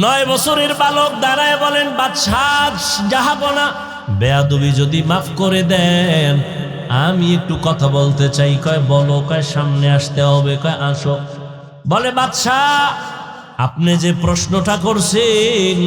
9 বছরের বালক দাঁড়ায় বলেন, বাদশাহ জাহাপনা, বেয়াদবি যদি মাফ করে দেন, আমি একটু কথা বলতে চাই। কয় বলো। কয় সামনে আসতে হবে। কয় আসো। বলে বাদশাহ, আপনি যে প্রশ্নটা করছেন,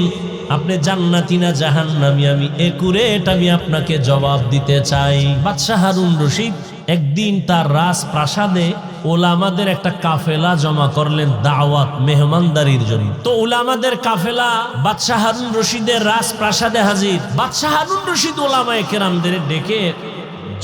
আপনি জান্নাতি না জাহান্নামী, আমি একুরেট আমি আপনাকে জবাব দিতে চাই। বাদশাহ হারুন রশিদ একদিন তার রাজপ্রাসাদে ওলামাদের একটা কাফেলা জমা করলেন দাওয়াত মেহমানদারির জন্য। তো ওলামাদের কাফেলা বাদশাহ হারুন রশিদের রাজপ্রাসাদে হাজির। বাদশাহ হারুন রশিদ ওলামায়ে কেরামদের ডেকে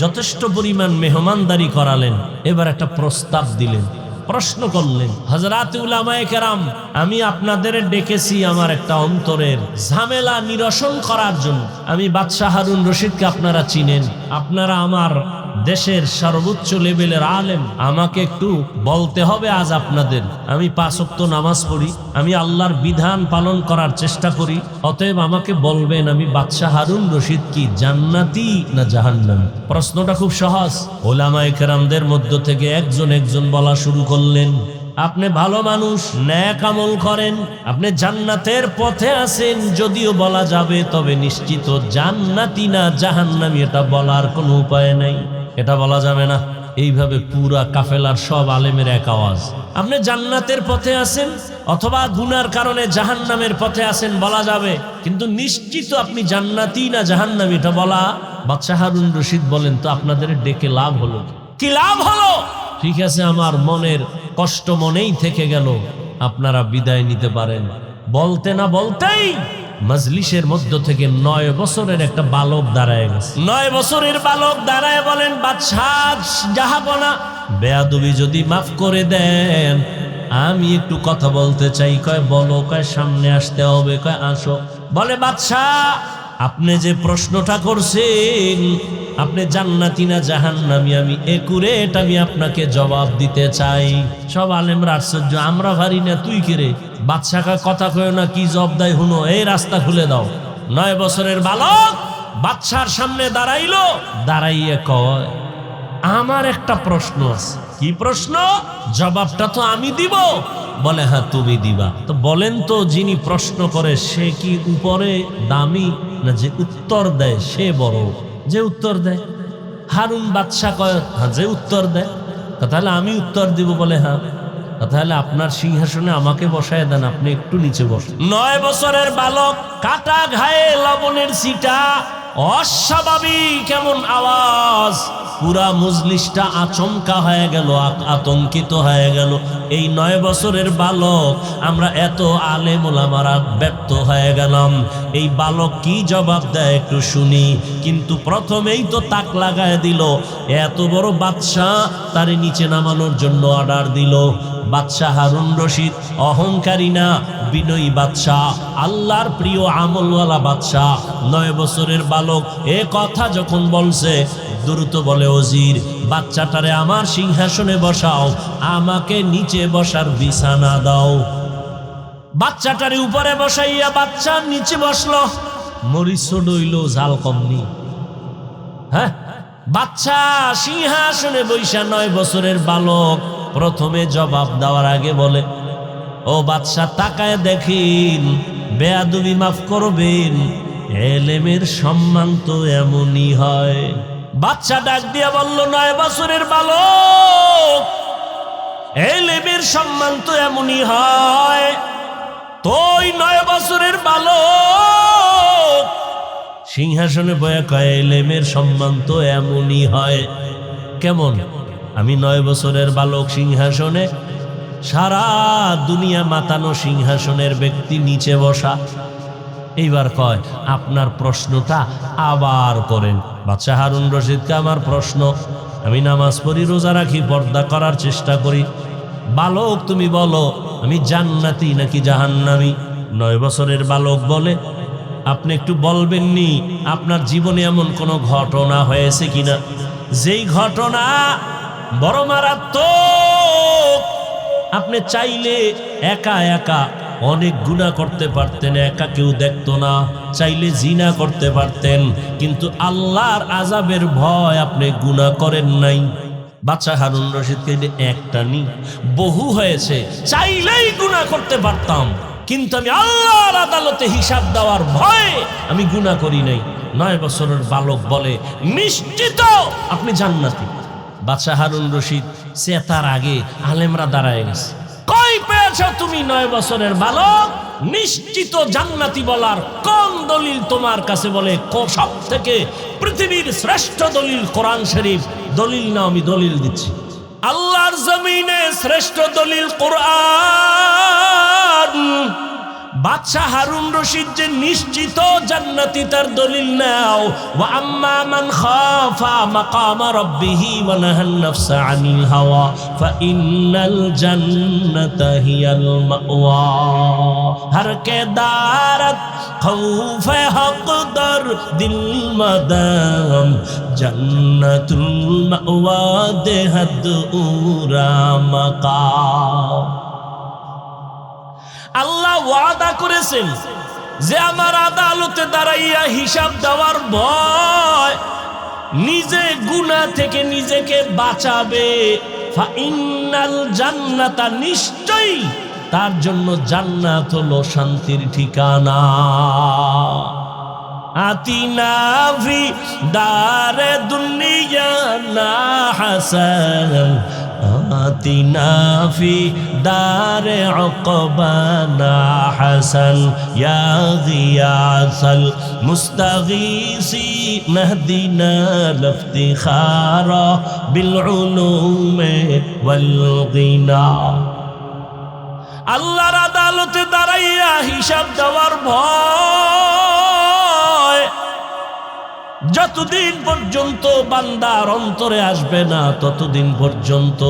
যথেষ্ট পরিমাণ মেহমানদারি করালেন। এবার একটা প্রস্তাব দিলেন, প্রশ্ন করলেন, হযরত উলামায়ে কেরাম, আমি আপনাদের ডেকেছি আমার একটা অন্তরের ঝামেলা নিরসন করার জন্য। আমি বাদশাহ হারুন রশিদকে আপনারা চিনেন, আপনারা আমার দেশের সর্বোচ্চ লেভেলের আলেম, আমাকে একটু বলতে হবে আজ আপনাদের। আমি 5 ওয়াক্ত নামাজ পড়ি, আমি আল্লাহর বিধান পালন করার চেষ্টা করি, অতএব আমাকে বলবেন আমি বাদশাহ হারুন রশিদ কি জান্নাতি না জাহান্নামী? প্রশ্নটা খুব সহজ। উলামায়ে কেরামদের মধ্য থেকে একজন বলা শুরু করলেন, আপনি ভালো মানুষ, নেক আমল করেন, আপনি জান্নাতের পথে আছেন যদিও বলা যাবে, তবে নিশ্চিত জান্নাতি না জাহান্নামী এটা বলার কোনো উপায় নাই, এটা বলা যাবে না। এইভাবে পুরা কাফেলার সব আলেমের এক আওয়াজ, আপনি জান্নাতের পথে আছেন অথবা গুনার কারণে জাহান্নামের পথে আছেন বলা যাবে, কিন্তু নিশ্চিত আপনি জান্নাতি না জাহান্নামী এটা বলা। বাদশাহ হারুন রশিদ বলেন, তো আপনাদের ডেকে লাভ হলো কি? লাভ হলো, ঠিক আছে, আমার মনের কষ্ট মনেই থেকে গেল, আপনারা বিদায় নিতে পারেন। বলতে না বলতেই মজলিসের মধ্য থেকে 9 বছরের একটা বালক দাঁড়ায় গেছে। 9 বছরের বালক দাঁড়ায় বলেন, বাদশাহ জাহাপনা, বেয়াদবি যদি মাফ করে দেন, আমি একটু কথা বলতে চাই। কয় বলো। কয় সামনে আসতে হবে। কয় আসো। বলে বাদশাহ, আপনি যে প্রশ্নটা করছেন, আপনি জান্নাতি না জাহান্নামী, আমি একুরেট আমি আপনাকে জবাব দিতে চাই। সব আলেমরা আশ্চর্য, আমরা ভারি না, তুই কে রে? বাদশাকে কথা কয় না, কি জব দেয় হুনো, এই রাস্তা খুলে দাও। 9 বছরের বালক বাদশার সামনে দাঁড়াইলো, দাঁড়াইয়ে কয়, আমার একটা প্রশ্ন আছে। কি প্রশ্ন? জবাবটা তো আমি দিব। বলে হ্যাঁ তুমি দিবা। তো বলেন তো, যিনি প্রশ্ন করে সে কি উপরে দামি না যে উত্তর দেয় সে বড়? যে উত্তর দেয়। হারুন বাদশাহ কয় হ্যাঁ, যে উত্তর দেয়। তাহলে আমি উত্তর দিব। বলে হ্যাঁ, তাহলে আপনার সিংহাসনে আমাকে বসায় দেন, আপনি একটু নিচে বসেন। 9 বছরের বালক, কাটা ঘায়ে লবণের ছিটা, অস্বাভাবিক কেমন আওয়াজ, পুরা মজলিসটা আচমকা হয়ে গেল, আতঙ্কিত হয়ে গেল। এই 9 বছরের বালক, আমরা এত আলেম ওলামারা ব্যর্থ হয়ে গেলাম, এই বালক কি জবাব দেয় একটু শুনি। কিন্তু প্রথমেই তো তাক লাগায় দিল, এত বড় বাদশাহ তারে নিচে নামানোর জন্য অর্ডার দিল। বাদশাহ হারুন রশিদ অহংকারী না, বিনয়ী বাদশাহ, আল্লাহর প্রিয় আমলওয়ালা বাদশাহ। 9 বছরের বালক এ কথা যখন বলছে, দ্রুত বলে, ওজির, বাচ্চাটারে আমার সিংহাসনে বসাও, আমাকে নিচে বসার বিছানা দাও। বাচ্চাটারে উপরে বসাইয়া বাচ্চা নিচে বসলো। মরিচ ডইল, ঝাল কমনি। হ্যাঁ, বাচ্চা সিংহাসনে বৈশা 9 বছরের বালক প্রথমে জবাব দেওয়ার আগে বলে, ও বাদশা, তাকায় দেখেন, বেয়াদবি মাফ করবেন, এলেমের সম্মান তো এমনই হয়। বাচ্চা ডাক দিয়া বলল, 9 বছরের বালক, এলেমের সম্মান তো এমনই হয়। তো 9 বছরের বালক সিংহাসনে বয়া কয়, এলেমের সম্মান তো এমনই হয়। কেমন? আমি 9 বছরের বালক সিংহাসনে, সারা দুনিয়া মাতানো সিংহাসনের ব্যক্তি নিচে বসা। এইবার কয়, আপনার প্রশ্নটা আবার করেন। বাদশাহ হারুন রশিদকে, আমার প্রশ্ন, আমি নামাজ পড়ি, রোজা রাখি, পর্দা করার চেষ্টা করি। বালক তুমি বলো, আমি জান্নাতি নাকি জাহান্নামী? 9 বছরের বালক বলে, আপনি একটু বলবেননি আপনার জীবনে এমন কোনো ঘটনা হয়েছে কিনা, যেই ঘটনা বড় মারাত্মক, আপনি চাইলে একা একা অনেক গুনাহ করতে পারতেন, একা কেউ দেখতো না, চাইলে জিনা করতে পারতেন, কিন্তু আল্লাহর আযাবের ভয় আপনি গুনাহ করেন নাই। বাদশাহ হারুন রশিদকে একটা নি, বহু হয়েছে, চাইলেই গুনাহ করতে পারতাম, কিন্তু আমি আল্লাহর আদালতে হিসাব দেওয়ার ভয়ে আমি গুনাহ করি নাই। 9 বছরের বালক বলে নিশ্চিত আপনি জান্নাতি। বাদশাহ হারুন রশিদ সে তার আগে আলেমরা দাঁড়ায় গেছে। কই পেয়েছ তুমি 9 বছরের বালক নিশ্চিত জান্নাতি বলার কোন দলিল তোমার কাছে? বলে সব থেকে পৃথিবীর শ্রেষ্ঠ দলিল কোরআন শরীফ। দলিল না, আমি দলিল দিচ্ছি। আল্লাহর জমিনে শ্রেষ্ঠ দলিল কোরআন। বাদশাহ হারুন রশিদ যে নিশ্চিত জান্নাতি তার দলিল নাও। ওয়া আম্মা মান খাফা মাকাম রাব্বিহি ওয়া নাহান নাফসা আনিল হাওয়া ফা ইন্নাল জান্নাতা হিয়াল মাওয়া। হর কে দারত খৌফ হক দর দিল মদাম জান্নাতুল মাওয়া দেহদ উরা মাকাম। আল্লাহ ওয়াদা করেছেন যে আমার আদালতে দাঁড়াইয়া হিসাব দেওয়ার ভয় নিজে গুনাহ থেকে নিজেকে বাঁচাবে। ফাইনাল জান্নাতা, নিশ্চয়ই তার জন্য জান্নাত হলো শান্তির ঠিকানা। আতিনা ফি দারে দুনিয়া না হাসান আতিনা ফি দারে উকবানা হাসান ইয়া গিয়াসাল মুস্তাগীসি নাহদিনা লিফতিখারা বিল উলুমে ওয়াল গিনা। আল্লাহর আদালতে দাঁড়াইয়া হিসাব দেওয়ার ভয় যতদিন পর্যন্ত বান্দার অন্তরে আসবে না ততদিন পর্যন্ত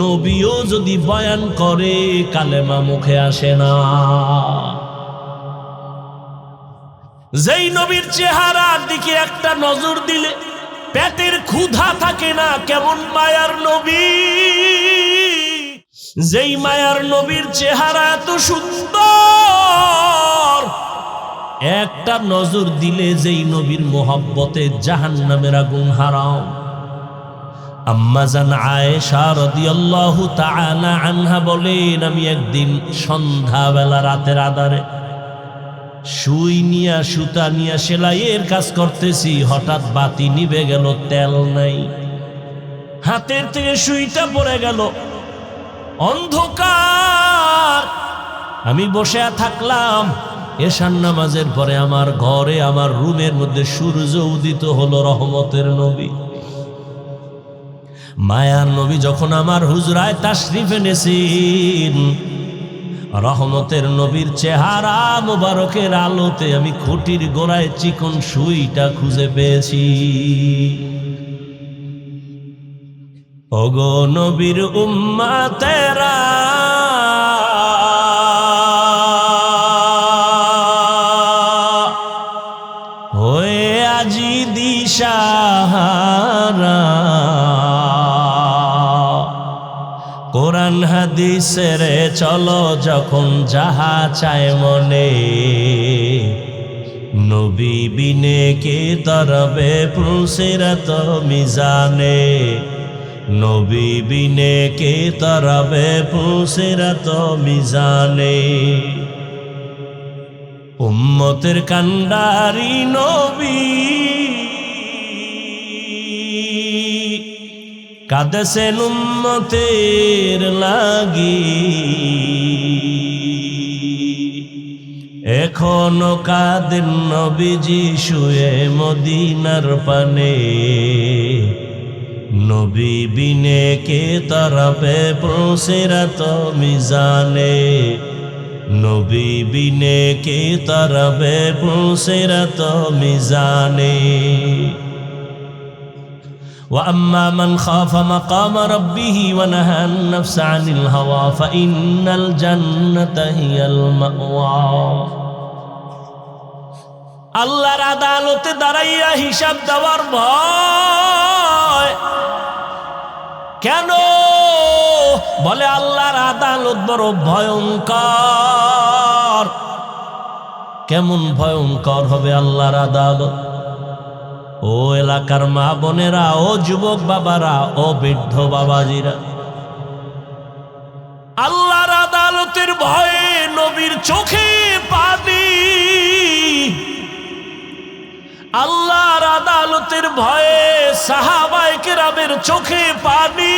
নবীও যদি বয়ান করে কালেমা মুখে আসে না। যেই নবীর চেহারার দিকে একটা নজর দিলে পেটের ক্ষুধা থাকে না, কেমন মায়ার নবী! যেই মায়ার নবীর চেহারা এত সুন্দর, একটা নজর দিলে যেই নবীর মোহাব্বতে জাহান্নামের আগুন হারাম। আম্মা জান আয়েশা রাদিয়াল্লাহু তাআলা আনহা বলেন, আমি একদিন সন্ধ্যাবেলা রাতের আধারে সুই নিয়া সুতা নিয়া সেলাইয়ের কাজ করতেছি, হঠাৎ বাতি নিভে গেল, তেল নাই, হাতের থেকে সুইটা পড়ে গেল, অন্ধকার। আমি বসে থাকলাম। এশার নামাজের পরে আমার ঘরে, আমার রুমের মধ্যে সূর্য উদিত হলো, রহমতের নবী মায়ার নবী যখন আমার হুজরায় তাশরিফ এনেছেন, রহমতের নবীর চেহারা মোবারকের আলোতে আমি খুঁটির গোড়ায় চিকন সুইটা খুঁজে পেয়েছি। ওগো নবীর উম্মতেরা, হয়ে আজি দিশাহারা, কোরআন হাদিসের চলো যখন যাহা চায় মনে, নবী বিনে কে তরবে পুসিরাত মিজানে, নবী বিনে কে তরবে পুসিরাত মিজানে। উম্মতের কান্ডারি নবী কাঁদেছেন উম্মতের লাগি, এখনো কাঁদেন নবীজি শুয়ে মদিনার পানে, নবী বিনে কে তরবে পুসিরাত মিজানে, নবী বিনে কে তরবে পুসিরাত মিজানে। وأما من خاف مقام ربه ونهى النفس عن الهوى فإن الجنة هي المأوى। আল্লাহর আদালতে দাঁড়াইয়া হিসাব দেওয়ার ভয় কেন? বলে আল্লাহর আদালত বড় ভয়ঙ্কর। কেমন ভয়ঙ্কর হবে আল্লাহর আদালত? ও এলাকার মা বোনেরা, ও যুবক বাবারা, ও বৃদ্ধ বাবাজিরা, আল্লাহর আদালতের ভয়ে নবীর চোখে পানি, আল্লাহর আদালতের ভয়ে সাহাবায়ে কেরামের চোখে পানি।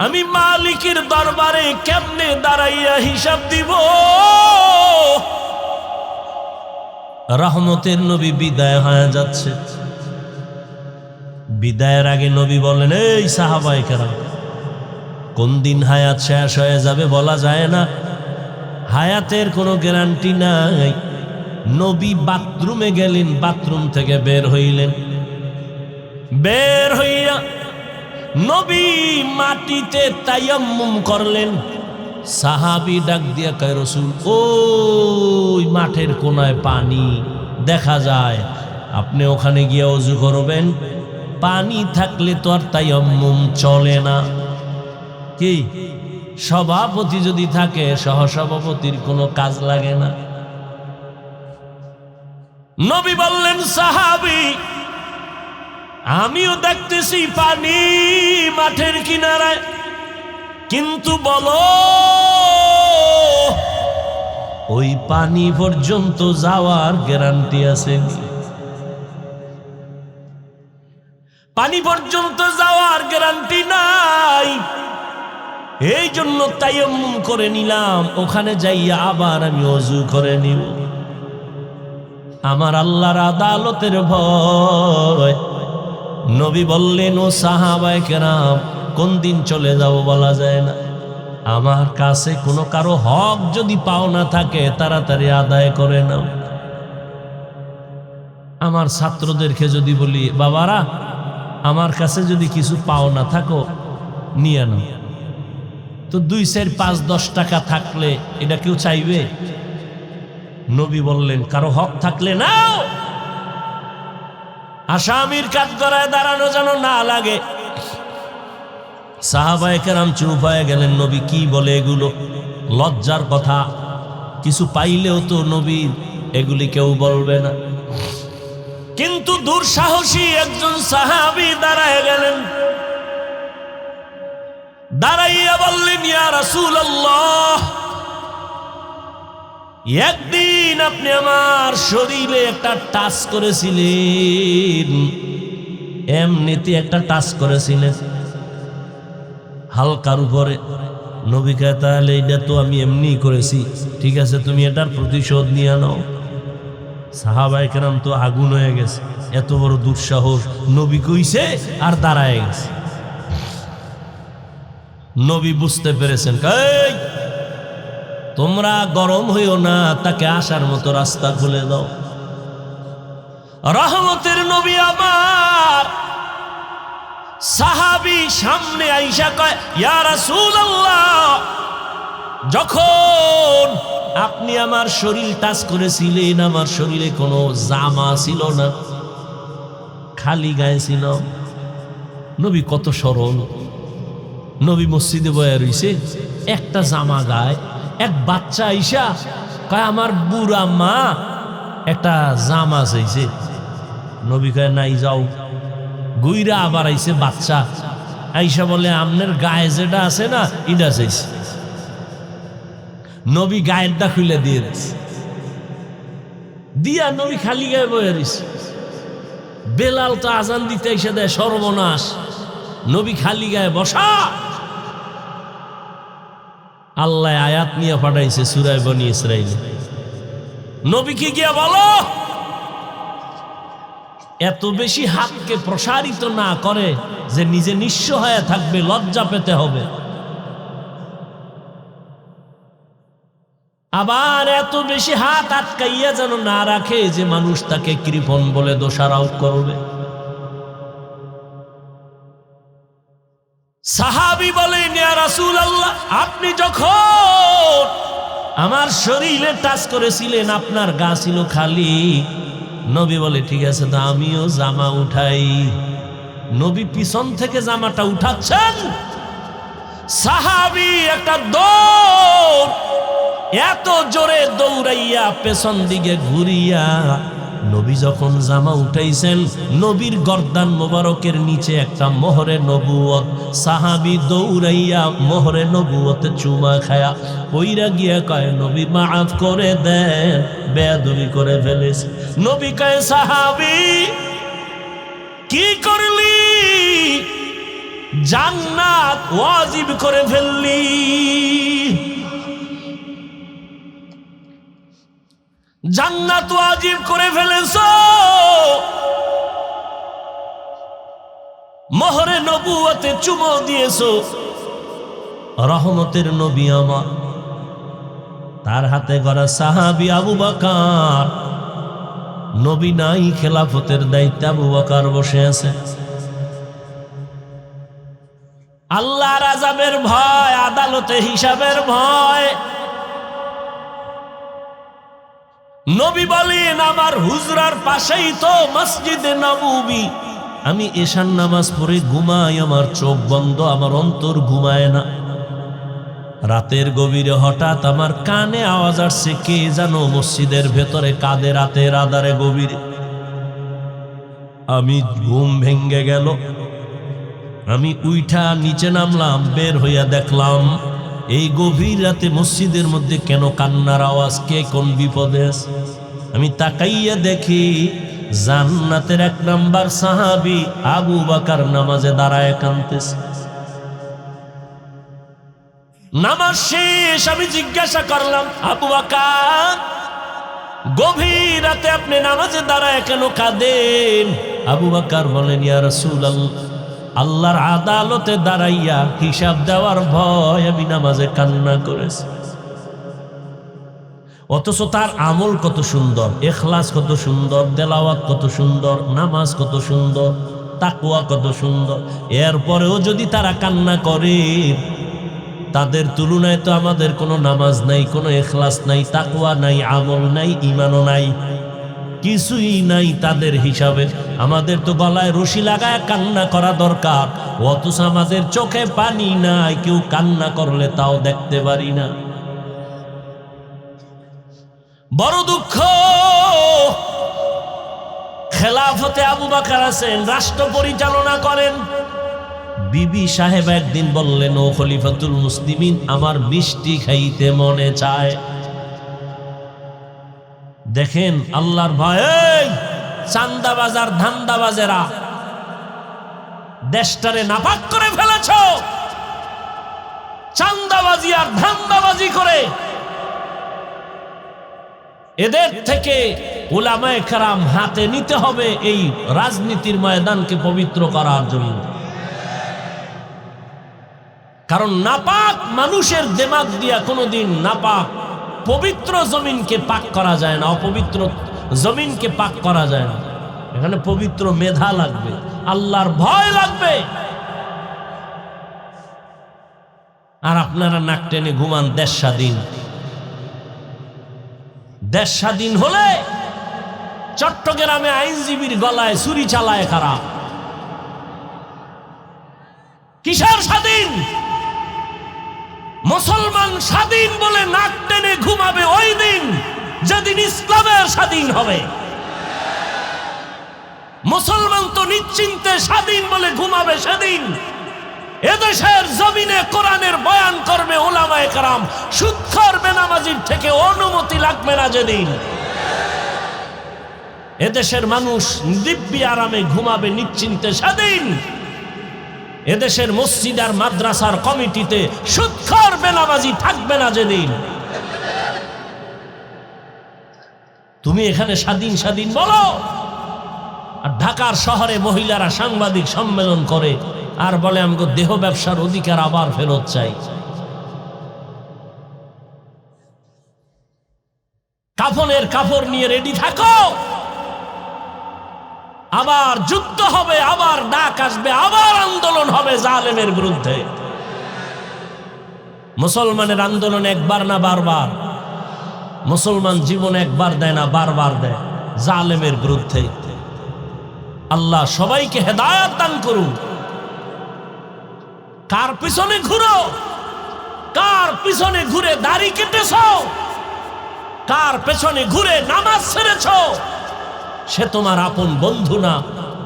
আমি মালিকের দরবারে কেমনে দাঁড়াইয়া হিসাব দিব? রহমতের নবী বিদায় হয়ে যাচ্ছে। বিদায়ের আগে নবী বলেন, এই সাহাবায়ে কেরাম, কোন দিন হায়াত শেষ হয়ে যাবে বলা যায় না, হায়াতের কোনো গ্যারান্টি নাই। নবী বাথরুমে গেলেন, বাথরুম থেকে বের হইলেন, বের হইয়া নবী মাটিতে তায়াম্মুম করলেন। সাহাবী ডাক দিয়া কয়, রাসূল, ওই মাঠের কোনায় পানি দেখা যায়, আপনি ওখানে গিয়ে ওযু করবেন। পানি থাকলে তো আর তায়াম্মুম চলে না। কি সভাপতি যদি থাকে, সহসভাপতির কোনো কাজ লাগে না। নবী বললেন, সাহাবী, আমিও দেখতেছি পানি মাঠের কিনারায়, কিন্তু বলো ওই পানি পর্যন্ত যাওয়ার গ্যারান্টি আছে? পানি পর্যন্ত যাওয়ার গ্যারান্টি নাই। এই জন্য তায়াম্মুম করে নিলাম, ওখানে যাইয়া আবার আমি ওযু করে নিব। আমার আল্লাহর আদালতের ভয়। নবী বললেন, ও সাহাবায়ে কেরাম, কোন দিন চলে যাব বলা যায় না। আমার কাছে কোনো কারো হক যদি পাওনা থাকে তাড়াতাড়ি আদায় করে নাও। আমার ছাত্রদেরকে যদি বলি, বাবারা, আমার কাছে যদি কিছু পাওনা থাকো নিয়ে নাও, তো 2, 4, 5, 10 টাকা থাকলে এটা কেউ চাইবে? নবী বললেন, কারো হক থাকলে নাও, আসামির কাঠগড়ায় দাঁড়ানো যেন না লাগে। সাহাবায়ে কেরাম চুপ হয়ে গেলেন। নবী কি বলে এগুলো? লজ্জার কথা। কিছু পাইলেও তো নবী এগুলি কেউ বলবে না। কিন্তু দুঃসাহসী একজন সাহাবী দাঁড়ায় গেলেন, দাঁড়াইয়া বললেন, ইয়া রাসূলুল্লাহ, একদিন আপনি আমার শরীরে একটা টাচ করেছিলেন, এমনিতে একটা টাচ করেছিলেন হালকার উপরে। নবী কয়, তাহলে এটা তো আমি এমনি করেছি, ঠিক আছে, তুমি এটার প্রতিশোধ নিয়ে নাও। সাহাবায়ে কেরাম তো আগুন হয়ে গেছে, এত বড় দুঃসাহস। নবী কইছে আর দাঁড়ায় গেছে। নবী বুঝতে পেরেছেন, এই তোমরা গরম হইও না, তাকে আসার মতো রাস্তা খুলে দাও। রহমতের নবী আমার সাহাবী সামনে আইসা কয়, ইয়া রাসূলুল্লাহ, যখন আপনি আমার শরীর টাচ করেছিলেন, আমার শরীরে কোনো জামা ছিল না, খালি গায়ে ছিল। নবী কত সরল। নবী মসজিদে বয়া রইছে, একটা জামা গায়ে। এক বাচ্চা আইসা কয়, আমার বুড়া মা একটা জামা চাইছে। নবী কয়, নাই, যাও। গুইরা আবার আইছে বাচ্চা, আইসা বলে, আমনের গায়ে যেটা আছে না, এটা চাইছে। নবী গায়েরটা খুলে দিয়ে দিছে, দিয়া নবী খালি গায়ে বয়ে রইছে। বেলাল তো আজান দিতে এসে দেয়, সর্বনাশ, নবী খালি গায়ে বসা। আল্লাহ আয়াত নিয়ে পাঠাইছে সূরা বনী ইসরাঈল। নবীকে গিয়া বলো, এত বেশি হাতকে প্রসারিত না করে যে নিজে নিঃস্ব হয়ে থাকবে, লজ্জা পেতে হবে। আবার এত বেশি হাত আটকাইয়া যেন না রাখে যে মানুষ তাকে কৃপণ বলে দোষারোপ করবে। সাহাবী বলেন, ইয়া রাসূলুল্লাহ, আপনি যখন আমার শরীরে টাচ করেছিলেন, আপনার গা ছিল খালি। নবী বলে, ঠিক আছে, তো আমিও জামা উঠাই। নবী পিছন থেকে জামাটা উঠাচ্ছেন, সাহাবী একটা দৌড়, এত জোরে দৌড়াইয়া পেছন দিকে ঘুরিয়া নবী যখন জামা উঠাইছেন, নবীর গর্দান মোবারকের নিচে একটা মোহরে নবুয়ত, সাহাবী দৌড়াইয়া মোহরে নবুয়তে চুমা খায়া পইরা গিয়া কয় নবী মাফ করে দেন, বেয়াদবি করে ফেলেছে। নবী কয় সাহাবী কি করলি? জান্নাত ওয়াজিব করে ফেললি। জান্নাত ওয়াজিব করে ফেলেছো, মোহরে নবুয়তে চুমো দিয়েছো। রহমতের নবী আমার, তার হাতে গড়া সাহাবী আবু বকর, নবী নাই, খেলাফতের দায়িত্বে আবু বকর বসে আছে। আল্লাহর আযাবের ভয়, আদালতে হিসাবের ভয়। নবী বলেন আমার হুজরার পাশেই তো মসজিদে নববী, আমি এশার নামাজ পড়ে ঘুমাই, আমার চোখ বন্ধ, আমার অন্তর ঘুমায় না। রাতের গভীরে হঠাৎ আমার কানে আওয়াজ আসছে, কে জানো মসজিদের ভেতরে কাঁদে রাতের আধারে গভীরে। আমি ঘুম ভেঙ্গে গেল, আমি উইঠা নিচে নামলাম, বের হইয়া দেখলাম এই গভীর রাতে মসজিদের মধ্যে কেন কান্নার আওয়াজ, কে কোন বিপদে আছে। আমি তাকাইয়া দেখি জান্নাতের 1 নাম্বার সাহাবী আবু বকর নামাজে দাঁড়ায় কাঁদতেছে। নামাজ শেষ, আমি জিজ্ঞাসা করলাম আবু বকর গভীর রাতে আপনি নামাজে দাঁড়ায় কেন কাঁদেন? আবু বকর বলেন ইয়া রাসূলুল্লাহ, আল্লাহর আদালতে দাঁড়াইয়া হিসাব দেওয়ার ভয় আমি নামাজে কান্না করেছি। অথচ তার আমল কত সুন্দর, ইখলাস কত সুন্দর, তেলাওয়াত কত সুন্দর, নামাজ কত সুন্দর, তাকওয়া কত সুন্দর। এরপরেও যদি তারা কান্না করে, তাদের তুলনায় তো আমাদের কোনো নামাজ নাই, কোনো ইখলাস নাই, তাকওয়া নাই, আমল নাই, ঈমানও নাই, কিছুই নাই তাদের হিসাবে। আমাদের তো গলায় রশি লাগায় কান্না করা দরকার, অথচ আমাদের চোখে পানি নাই, কেউ কান্না করলে তাও দেখতে পারি না। বড় দুঃখ। খেলাফতে আবু বকর আছেন, রাষ্ট্র পরিচালনা করেন। বিবি সাহেব একদিন বললেন, ও খলিফাতুল মুসলিমিন, আমার মিষ্টি খাইতে মনে চায়। দেখেন আল্লাহর ভয়ে চান্দাবাজার ধান্দাবাজেরা দেশটারে নাপাক করে ফেলেছ। চান্দাবাজি আর ধান্দাবাজি করে এদের থেকে উলামায়ে কেরাম হাতে নিতে হবে এই রাজনীতির ময়দানকে পবিত্র করার জন্য। কারণ নাপাক মানুষের দিমাগ দিয়া কোনোদিন নাপাক পবিত্র জমিনকে পাক করা যায় না, অপবিত্র জমিনকে পাক করা যায় না। এখানে পবিত্র মেধা লাগবে, আল্লাহর ভয় লাগবে। আর আপনারা নাক টেনে ঘুমান দেশ স্বাধীন। দেশ স্বাধীন হলে চট্টগ্রামে আইনজীবীর গলায় ছুরি চালায় কারা? কিসের স্বাধীন? মুসলমান স্বাধীন বলে নাক টেনে ঘুমাবে ওই দিন যেদিন ইসলামের স্বাধীন হবে। মুসলমান তো নিশ্চিন্তে স্বাধীন বলে ঘুমাবে সেদিন এদেশের জমিনে কোরআনের বয়ান করবে উলামায়ে কেরাম, সুদখোর বেনামাজির থেকে অনুমতি লাগবে না যেদিন। এদেশের মানুষ দিব্যি আরামে ঘুমাবে নিশ্চিন্তে সেদিন এদেশের মসজিদ আর মাদ্রাসার কমিটিতে সুদখোর বেনামাজি থাকবে না যেদিন। তুমি এখানে স্বাধীন স্বাধীন বলো, আর ঢাকার শহরে মহিলারা সাংবাদিক সম্মেলন করে আর বলে আমাকে দেহ ব্যবসার অধিকার আবার ফেরত চাই। কাফনের কাপড় নিয়ে রেডি থাকো, আবার যুদ্ধ হবে, আবার ডাক আসবে, আবার আন্দোলন হবে জালেমের বিরুদ্ধে। মুসলমানের আন্দোলন একবার না বারবার। মুসলমান জীবন একবার দেয় না, বারবার দেয় জালেমের বিরুদ্ধে। আল্লাহ সবাইকে হেদায়েত দান করুন। কার পিছনে ঘুরো? কার পিছনে ঘুরে দাড়ি কেটেছ? কার পেছনে ঘুরে নামাজ ছেড়েছ? সে তোমার আপন বন্ধু না।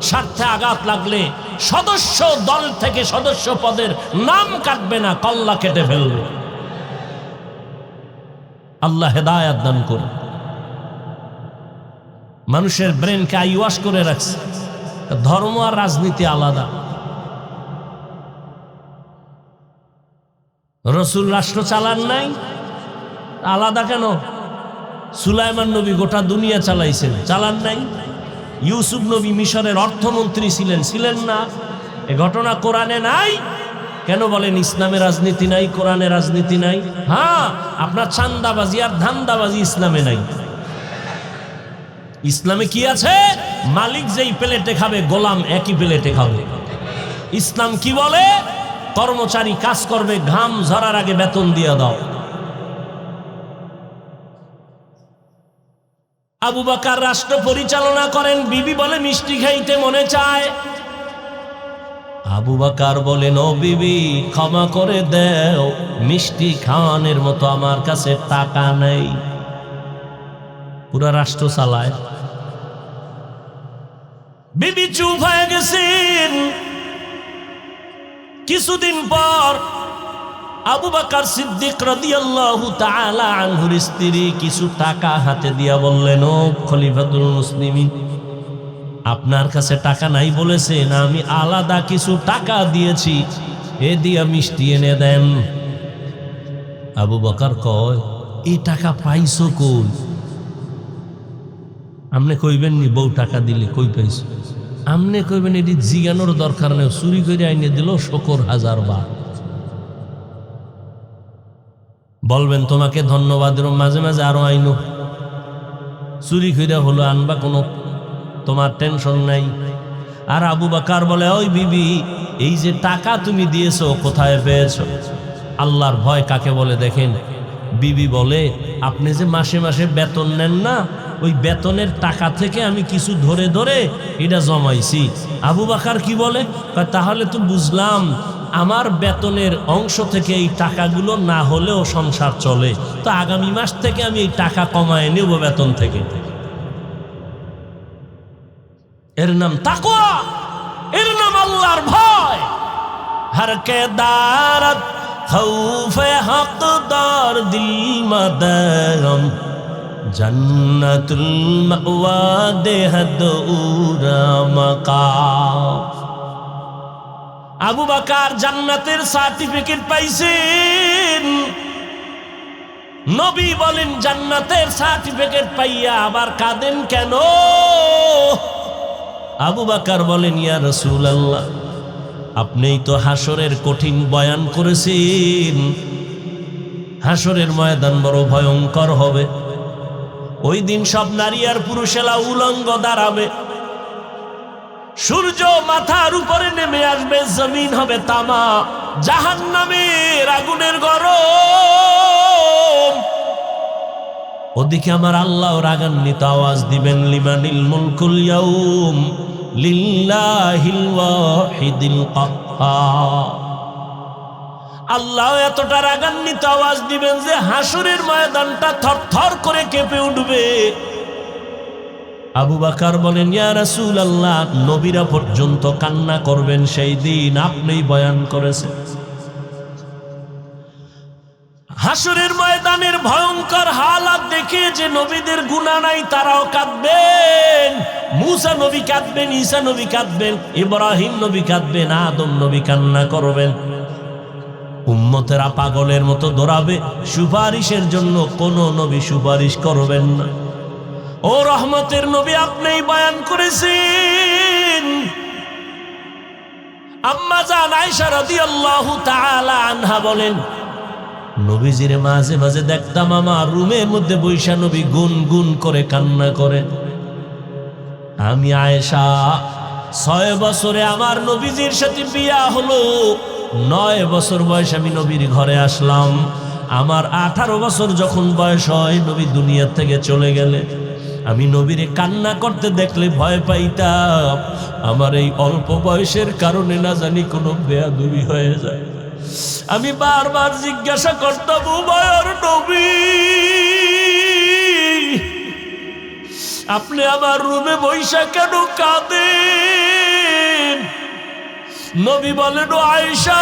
স্বার্থে আঘাত লাগলে সদস্য দল থেকে সদস্য পদের নাম কাটবে না, কল্লা কেটে ফেলবে। আল্লাহ হেদায়াত দান করুন। মানুষের ব্রেনকে আইওয়াশ করে রাখছে। ধর্ম আর রাজনীতি আলাদা। রসুল রাষ্ট্র চালান নাই, আলাদা কেন? সুলাইমান নবী গোটা দুনিয়া চালাইছেন, চালান নাই? ইউসুফ নবী মিশরের অর্থমন্ত্রী ছিলেন, ছিলেন না? এ ঘটনা কোরআনে নাই? কেন বলেন ইসলামে রাজনীতি নাই, কোরআনে রাজনীতি নাই? হ্যাঁ, আপনার চান্দাবাজি আর ধান্দাবাজি ইসলামে নাই। ইসলামে কি আছে? মালিক যেই প্লেটে খাবে গোলাম একই প্লেটে খাবে। ইসলাম কি বলে? কর্মচারী কাজ করবে, ঘাম ঝরার আগে বেতন দিয়ে দাও। আবু বকর রাষ্ট্র পরিচালনা করেন, বিবি বলে মিষ্টি খাইতে মনে চায়। আবু বকর বলেন, ও বিবি ক্ষমা করে দেও, মিষ্টি খাওয়ানোর মতো আমার কাছে টাকা নেই। পুরা রাষ্ট্র চালায়। বিবি চুপ হয়ে গেছেন। কিছুদিন পর আবু বকর সিদ্দিক রাদিয়াল্লাহু তাআলা আনহুর স্ত্রী কিছু টাকা হাতে দিয়া বললেন, ও খলিফাতুল মুসলিমিন, আপনার কাছে টাকা নাই বলেছেন, আমি আলাদা কিছু টাকা দিয়েছি, এ দিয়া মিষ্টি এনে দেন। আবু বকর কয়, এই টাকা পাইছো কই? আমনে কইবেন নি বউ টাকা দিলে কই পাইছো? আমনে কইবেন এটি জিজ্ঞানোর দরকার নেই, চুরি করে আইনে দিল 70,000 বার। বলবেন তোমাকে ধন্যবাদ, মাঝে মাঝে আরো আইনো, চুরি করে হলো আনবা, কোনো তোমার টেনশন নাই। আর আবু বকর বলে, ওই বিবি, এই যে টাকা তুমি দিয়েছো কোথায় পেয়েছো? আল্লাহর ভয় কাকে বলে দেখেন। বিবি বলে, আপনি যে মাসে মাসে বেতন নেন না, ওই বেতনের টাকা থেকে আমি কিছু ধরে ধরে এটা জমাইছি। আবু বকর কি বলে, তাহলে তো বুঝলাম আমার বেতনের অংশ থেকে এই টাকাগুলো না হলেও সংসার চলে, তো আগামী মাস থেকে আমি এই টাকা কমায় নেব বেতন থেকে। এর নাম তাকওয়া, এর নাম আল্লাহর ভয়। হর কে দারত খৌফে হকদার দিল মদগম, জান্নাতুল মাওয়া দেহদ উরা মাকাম। আবু বকর জান্নাতের সার্টিফিকেট পাইছেন। নবী বলেন, জান্নাতের সার্টিফিকেট পাইয়া আবার কাঁদেন কেন? আবু বকর বলেন, ইয়া রাসূলুল্লাহ, আপনিই তো হাসরের কঠিন বয়ান করেছেন। হাসরের ময়দান বড় ভয়ঙ্কর হবে। ওই দিন সব নারী আর পুরুষেরা উলঙ্গ দাঁড়াবে, সূর্য মাথার উপরে নেমে আসবে, জমিন হবে তামা, জাহান্নামের আগুনের গরম। ওদিকে আমার আল্লাহ রাগান্বিত আওয়াজ দিবেন, লিমানিল মুলকুল ইয়াউম লিল্লাহিল ওয়াহিদিল কাহ্হার। আল্লাহ এতটা রাগান্বিত আওয়াজ দিবেন যে হাসরের ময়দানটা থরথর করে কেঁপে উঠবে। আবু বকর বলেন, ইয়া রাসূলুল্লাহ, নবীরা পর্যন্ত কান্না করবেন সেই দিন, আপনিই বয়ান করেছেন। হাসরের ময়দানের ভয়ঙ্কর হালাত দেখে যে নবীদের গুনাহ নাই তারাও কাঁদবেন। মুসা নবী কাঁদবেন, ঈসা নবী কাঁদবেন, ইব্রাহিম নবী কাঁদবেন, আদম নবী কান্না করবেন। উম্মতেরা পাগলের মতো দৌড়াবে, সুপারিশের জন্য কোন নবী সুপারিশ করবেন না। ও রহমতের নবী, আপনিই বয়ান করেছেন। আম্মা জান আয়েশা রাদিয়াল্লাহু তাআলা আনহা বলেন, নবীজির মাঝে মাঝে দেখতাম আমার রুমের মধ্যে বৈশা নবী গুনগুন করে কান্না করে। আমি আয়েশা, 6 বছরে আমার নবীজির সাথে বিয়া হলো, 9 বছর বয়স আমি নবীর ঘরে আসলাম। আমার 18 বছর যখন বয়স হয় নবী দুনিয়া থেকে চলে গেলে, আমি নবীরে কান্না করতে দেখলে ভয় পাইতাম। আমার এই অল্প বয়সের কারণে না জানি কোনো বেয়াদবি হয়ে যায়। আমি বারবার জিজ্ঞাসা করতাম, উমায়ের নবী, আপনি আমার রুমে বৈশা কেন কাঁদেন? নবী বলেন, ও আয়েশা,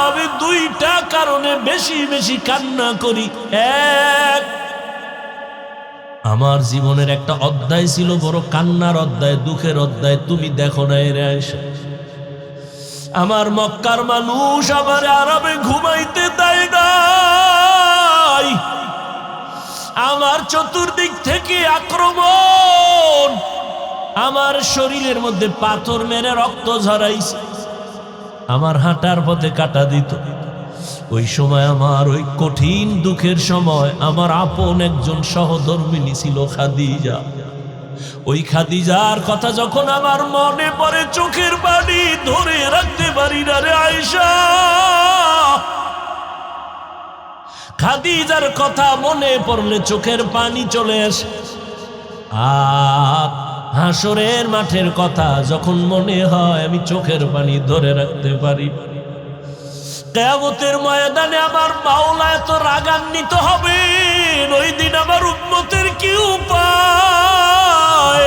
আমি দুইটা কারণে বেশি বেশি কান্না করি। এক, আমার জীবনের একটা অধ্যায় ছিল, বড় কান্নার অধ্যায়, দুঃখের অধ্যায়, তুমি দেখো না রে আয়েশা। আমার মক্কার মানুষ আমার আরামে ঘুমাইতে দেয় নাই, আমার চতুর্দিক থেকে আক্রমণ, আমার শরীরের মধ্যে পাথর মেরে রক্ত ঝরাইছে, আমার হাঁটার পথে কাটা দিত। ওই সময় আমার ওই কঠিন দুঃখের সময় আমার আপন একজন সহধর্মিণী ছিল খাদিজা। ওই খাদিজার কথা যখন আমার মনে পড়ে, চোখের পানি ধরে রাখতে পারি না রে আয়েশা। খাদিজার কথা মনে পড়লে চোখের পানি চলে আসে। আর হাসরের মাঠের কথা যখন মনে হয়, আমি চোখের পানি ধরে রাখতে পারি। কিয়ামতের ময়দানে আমার মাওলা এত রাগান্বিত হবে, ওই দিন আমার উম্মতের কি উপায়?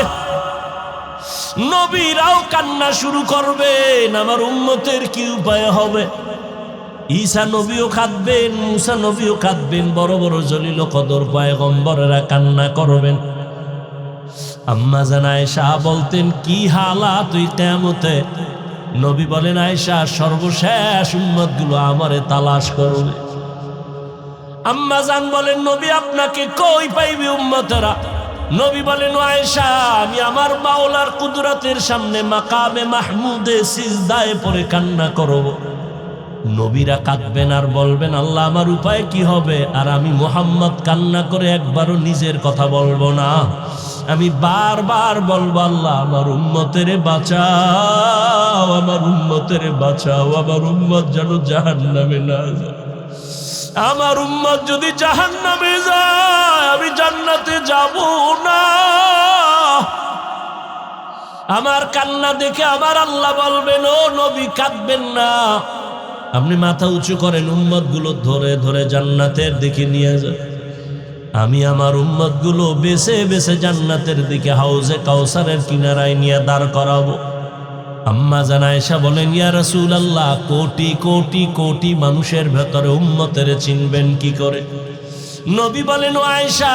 নবীরাও কান্না শুরু করবেন, আমার উম্মতের কি উপায় হবে? ঈসা নবীও কাঁদবেন, মুসা নবীও কাঁদবেন, বড় বড় জলিল কদর পয়গম্বরেরা কান্না করবেন। আম্মা জান আয়েশা বলতেন, কি হালাত তুই কিয়ামতে? নবী বলেন, আয়েশা, সর্বশেষ উম্মতগুলো আমারে তালাশ করবে। আম্মা জান বলেন, নবী আপনাকে কই পাইবে উম্মতেরা? নবী বলেন, আয়েশা, আমি আমার মাওলার কুদরতের সামনে মাকামে মাহমুদে সিজদায় পড়ে কান্না করব। নবীরা কাঁদবেন আর বলবেন, আল্লাহ আমার উপায় কি হবে? আর আমি মুহাম্মদ কান্না করে একবারও নিজের কথা বলবো না, আমি বারবার বলবো, আল্লাহ আমার উম্মতের বাঁচাও, আমার উম্মতের বাঁচাও, আমার উম্মত যেন জাহান্নামে না যায়। আমার উম্মত যদি জাহান্নামে যায়, আমি জান্নাতে যাব না। আমার কান্না দেখে আমার আল্লাহ বলবেন, ও নবী কাঁদবেন না, আপনি মাথা উঁচু করেন, উম্মত গুলো ধরে ধরে জান্নাতের দিকে নিয়ে যান। আমি আমার উম্মত গুলো বেছে বেছে জান্নাতের দিকে হাউজে কাউসারের কিনারায় নিয়ে দাঁড় করাবো। আম্মা জান আয়েশা বলেন, ইয়া রাসূলুল্লাহ, কোটি কোটি কোটি মানুষের ভেতরে উম্মতের চিনবেন কি করে? নবী বলেন, ও আয়েশা,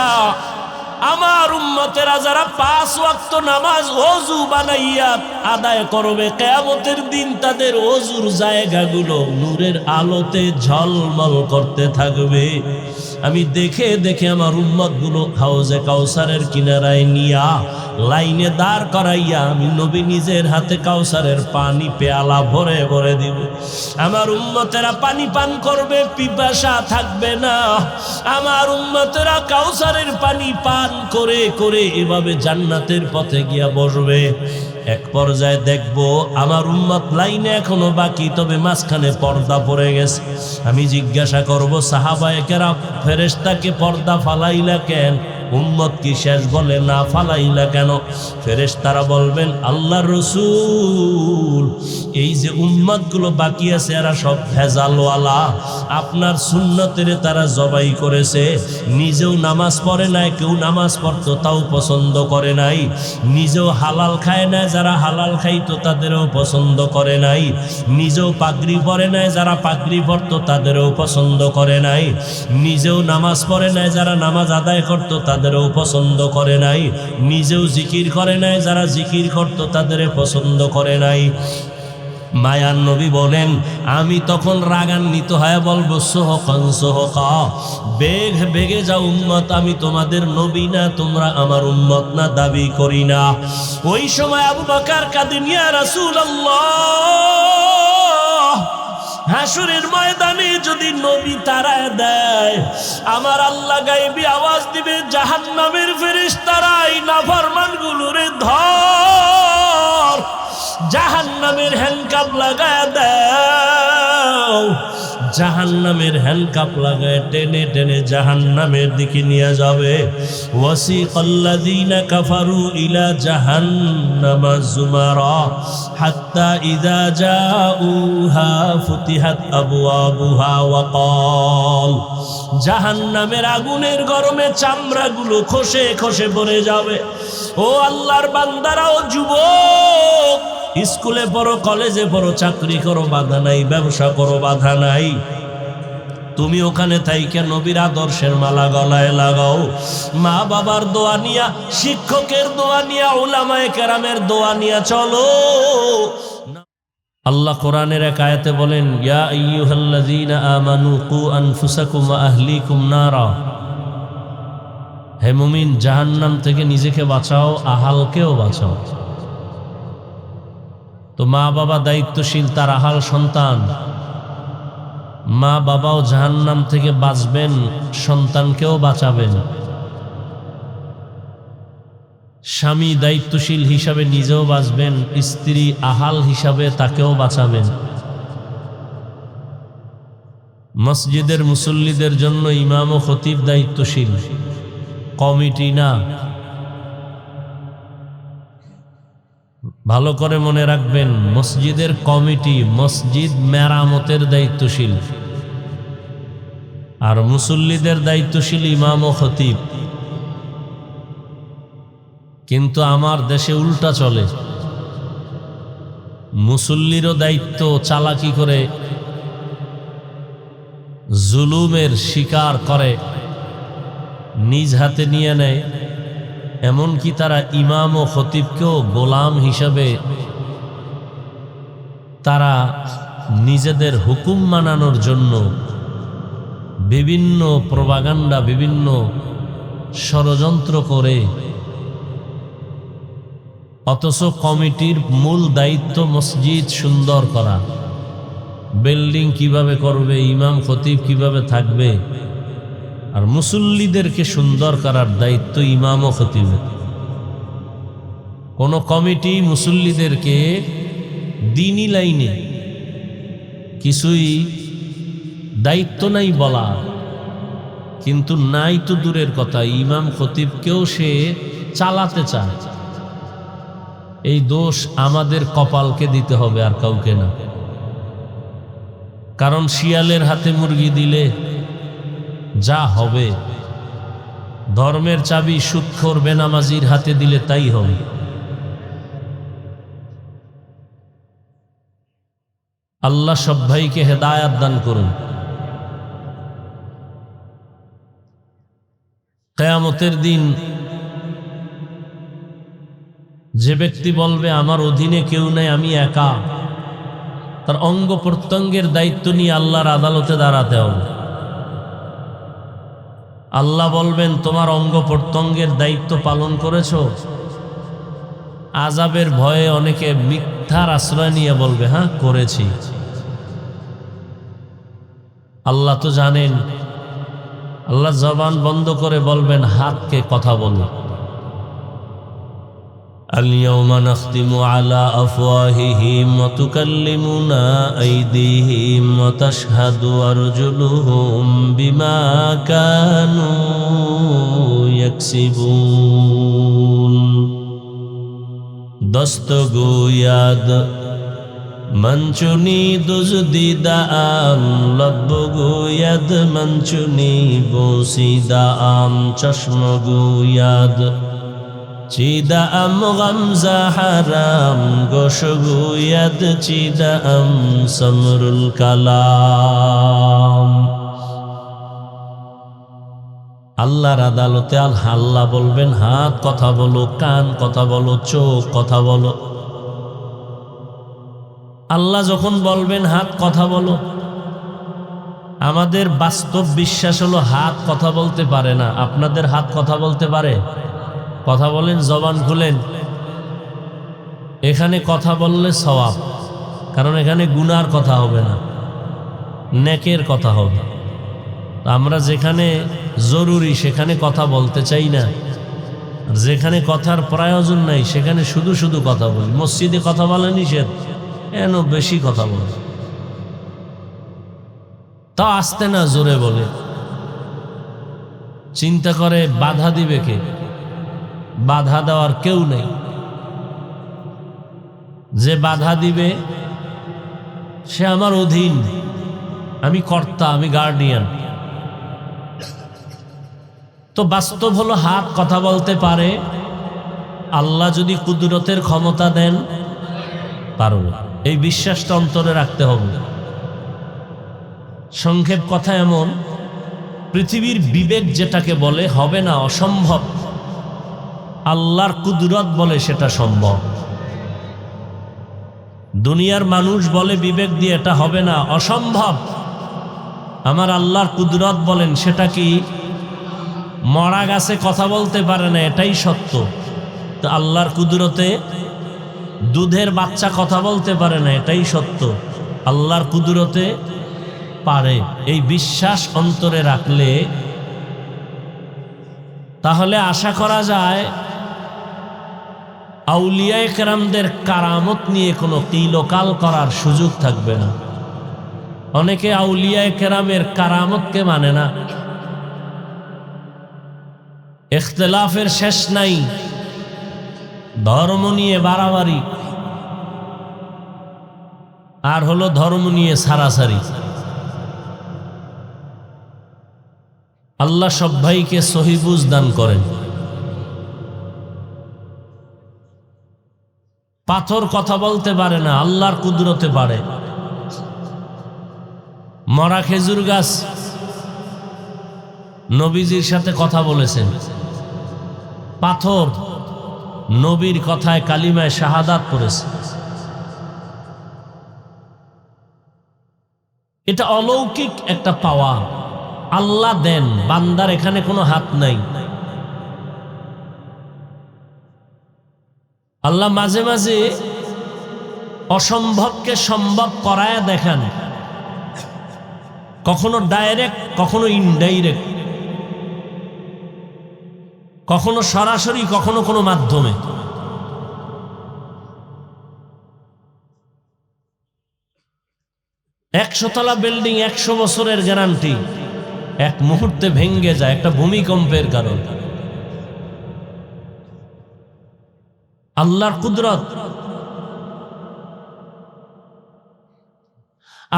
আমার উম্মতেরা যারা 5 ওয়াক্ত নামাজ ওযু বানাইয়া আদায় করবে, কিয়ামতের দিন তাদের ওযুর জায়গাগুলো নূরের আলোতে ঝলমল করতে থাকবে। আমি দেখে দেখে আমার উম্মতগুলো হাউজে কাউসারের কিনারায় নিয়া লাইনে দাঁড় করাইয়া আমি নবী নিজের হাতে কাউসারের পানি পেয়ালা ভরে ভরে দিব। আমার উম্মতেরা পানি পান করবে, পিপাসা থাকবে না। আমার উম্মতেরা কাউসারের পানি পান করে করে এভাবে জান্নাতের পথে গিয়া বসবে। এক পর্যায়ে দেখবো আমার উম্মত লাইনে এখনো বাকি, তবে মাঝখানে পর্দা পড়ে গেছে। আমি জিজ্ঞাসা করব, সাহাবায়ে কেরাম, ফেরেশতাকে পর্দা ফালাইলা কেন? উম্মত কি শেষ? বলে না, ফালাইলা কেন? ফেরেশতারা বলবেন, আল্লাহর রাসূল, এই যে উম্মতগুলো বাকি আছে এরা সব ভেজালওয়ালা, আপনার সুন্নতের তারা জবাই করেছে, নিজেও নামাজ পড়ে নাই, কেউ নামাজ পড়তো তাও পছন্দ করে নাই, নিজেও হালাল খায় না, যারা হালাল খাইতো তাদেরও পছন্দ করে নাই, নিজেও পাগড়ি পরে নাই, যারা পাগড়ি পরতো তাদেরও পছন্দ করে নাই, নিজেও নামাজ পড়ে নাই, যারা নামাজ আদায় করতো তাদেরও পছন্দ করে নাই, নিজেও জিকির করে নাই, যারা জিকির করতো তাদের পছন্দ করে নাই। মায়ার নবী বলেন, আমি তখন রাগান্বিত হয়ে বলবো, সোহকান সোহকা, বেগ বেগে যাও উম্মত, আমি তোমাদের নবী না, তোমরা আমার উম্মত না, দাবি করি না। ওই সময় আবু বকর কাঁদেন, ইয়া রাসূলুল্লাহ, হাসরের ময়দানে যদি নবী তাড়ায় দেয়, আমার আল্লাহ গায়েবী আওয়াজ দিবে, জাহান্নামের ফেরেশতারা এই নাফরমানগুলোরে ধর, জাহান্নামের হ্যান্ডকাপ লাগায় দেয়। যাও, জাহান্নামের হ্যান্ডকাপ লাগায় টেনে টেনে জাহান্নামের দিকে নিয়ে যাবে। ওয়াসিকাল্লাযীনা কাফারু ইলা জাহান্নামা যুমারা হাত্তা ইযা জাউহা ফুতিহাত আবওয়াবুহা ওয়া ক্বাল, জাহান্নামের আগুনের গরমে চামড়াগুলো খসে খসে পড়ে যাবে। ও আল্লাহর বান্দারা, ও যুবক, স্কুলে পড়ো, কলেজে পড়ো, চাকরি করো, বাধা নাই, ব্যবসা করো, বাধা নাই, তুমি ওখানে থাইকে নবীর আদর্শের মালা গলায় লাগাও। মা বাবার দোয়া নিয়া, শিক্ষকের দোয়া নিয়া, উলামায়ে কেরামের দোয়া নিয়া চলো। আল্লাহ কোরআনের এক আয়াতে বলেন, ইয়া আইয়ুহাল্লাযীনা আমানু কু আনফুসাকুম ওয়া আহলিকুম নারা, হে মুমিন, জাহান্নাম থেকে নিজেকে বাঁচাও, আহালকেও বাঁচাও। তো মা বাবা দায়িত্বশীল, তার আহাল সন্তান, মা বাবাও জাহান্নাম থেকে বাঁচবেন, সন্তানকেও বাঁচাবেন। স্বামী দায়িত্বশীল হিসাবে নিজেও বাঁচবেন, স্ত্রী আহাল হিসাবে তাকেও বাঁচাবেন। মসজিদের মুসল্লিদের জন্য ইমাম ও খতিব দায়িত্বশীল, কমিটি না। ভালো করে মনে রাখবেন, মসজিদের কমিটি মসজিদ মেরামতের দায়িত্বশীল, আর মুসল্লিদের দায়িত্বশীল ইমাম ও খতিব। কিন্তু আমার দেশে উল্টা চলে, মুসল্লিরও দায়িত্ব চালাকি করে জুলুমের শিকার করে নিজ হাতে নিয়ে নেয়, এমনকি তারা ইমাম ও খতিবকেও গোলাম হিসাবে তারা নিজেদের হুকুম মানানোর জন্য বিভিন্ন প্রপাগান্ডা, বিভিন্ন ষড়যন্ত্র করে। অথচ কমিটির মূল দায়িত্ব মসজিদ সুন্দর করা, বিল্ডিং কিভাবে করবে, ইমাম খতিব কিভাবে থাকবে, আর মুসল্লিদেরকে সুন্দর করার দায়িত্ব ইমাম ও খতিবের। কোন কমিটি মুসল্লিদেরকে দ্বীনি লাইনে কিছুই দায়িত্ব নাই বলা, কিন্তু নাই তো দূরের কথা, ইমাম খতিবকেও সে চালাতে চায়। এই দোষ আমাদের কপালকে দিতে হবে, আর কাউকে না। কারণ শিয়ালের হাতে মুরগি দিলে যা হবে, ধর্মের চাবি সুদখোর বেনামাজির হাতে দিলে তাই হবে। আল্লাহ সব ভাইকে হেদায়াত দান করুন। কিয়ামতের দিন যে ব্যক্তি বলবে আমার অধীনে কেউ নাই, আমি একা, তার অঙ্গ প্রত্যঙ্গের দায়িত্ব নিয়ে আল্লাহর আদালতে দাঁড়াতে হবে। আল্লাহ বলবেন, তোমার অঙ্গ প্রত্যঙ্গের দায়িত্ব পালন করেছো? আযাবের ভয়ে অনেকে মিথ্যার আশ্রয় নিয়ে বলবে, হ্যাঁ করেছি। আল্লাহ তো জানেন। আল্লাহ জবান বন্ধ করে বলবেন, হাতকে কথা বলো। আল-ইয়াওমা নাখতিমু আলা আফওয়াহিহিম ওয়া তুকাল্লিমুনা আইদিহিম ওয়া তাশহাদু আরজুলুহুম বিমা কানু ইয়াকসিবুন। দস্তগোয়াদ মঞ্চুনি দুজদিদা আম, লব্বগোয়াদ মঞ্চুনি বসিদা আম, চশমগোয়াদ চিদা আম গামজা হারাম, গোশগোয়াদ চিদা আম সমরুল কালাম। আল্লাহর আদালতে আল্লাহ বলবেন, হাত কথা বলো, কান কথা বলো, চোখ কথা বলো। আল্লাহ যখন বলবেন হাত কথা বলো, আমাদের বাস্তব বিশ্বাস হলো হাত কথা বলতে পারে না। আপনাদের হাত কথা বলতে পারে? কথা বলেন, জবান খুলেন। এখানে কথা বললে সওয়াব, কারণ এখানে গুনার কথা হবে না, নেকের কথা হবে। আমরা যেখানে জরুরি সেখানে কথা বলতে চাই না, আর যেখানে কথার প্রয়োজন নাই সেখানে শুধু শুধু কথা বলি। মসজিদে কথা বলা নিষেধ, এন বেশি কথা বলে। তা আসতে না জোরে বলে, চিন্তা করে বাধা দিবে কে? বাধা দেওয়ার কেউ নেই। যে বাধা দিবে সে আমার অধীন, আমি কর্তা, আমি গার্ডিয়ান। তো বাস্তব হলো হাত কথা বলতে পারে, আল্লাহ যদি কুদরতের ক্ষমতা দেন পারবে। এই বিশ্বাসটা অন্তরে রাখতে হবে। সংক্ষেপ কথা এমন, পৃথিবীর বিবেক যেটাকে বলে হবে না, অসম্ভব, আল্লাহর কুদরত বলে সেটা সম্ভব। দুনিয়ার মানুষ বলে বিবেক দিয়ে এটা হবে না, অসম্ভব, আমার আল্লাহর কুদরত বলেন সেটা কি? মরা গাছে কথা বলতে পারে না, এটাই সত্য। তো আল্লাহর কুদরতে দুধের বাচ্চা কথা বলতে পারে না, এটাই সত্য। আল্লাহর কুদরতে পারে। এই বিশ্বাস অন্তরে রাখলে তাহলে আশা করা যায় আউলিয়ায়ে কেরামদের কারামত নিয়ে কোনো কিলকাল করার সুযোগ থাকবে না। অনেকে আউলিয়ায়ে কেরামের কারামতকে মানে না। ইখতিলাফের শেষ নাই, ধর্ম নিয়ে বাড়াবাড়ি, আর হলো ধর্ম নিয়ে সারাসারি। আল্লাহ সব ভাইকে সহি বুঝ দান করেন। পাথর কথা বলতে পারে না, আল্লাহর কুদরতে পারে। মরা খেজুর গাছ নবীজির সাথে কথা বলেছেন। পাথর নবীর কথায় কালিমায় শাহাদাত পড়েছে। এটা অলৌকিক একটা পাওয়া, আল্লাহ দেন, বান্দার এখানে কোনো হাত নাই। আল্লাহ মাঝে মাঝে অসম্ভবকে সম্ভব করায় দেখান, কখনো ডাইরেক্ট, কখনো ইনডাইরেক্ট, কখনো সরাসরি, কখনো কোনো মাধ্যমে। একশোতলা বিল্ডিং 100 বছরের গ্যারান্টি, এক মুহূর্তে ভেঙ্গে যায় একটা ভূমিকম্পের কারণে। আল্লাহর কুদরত।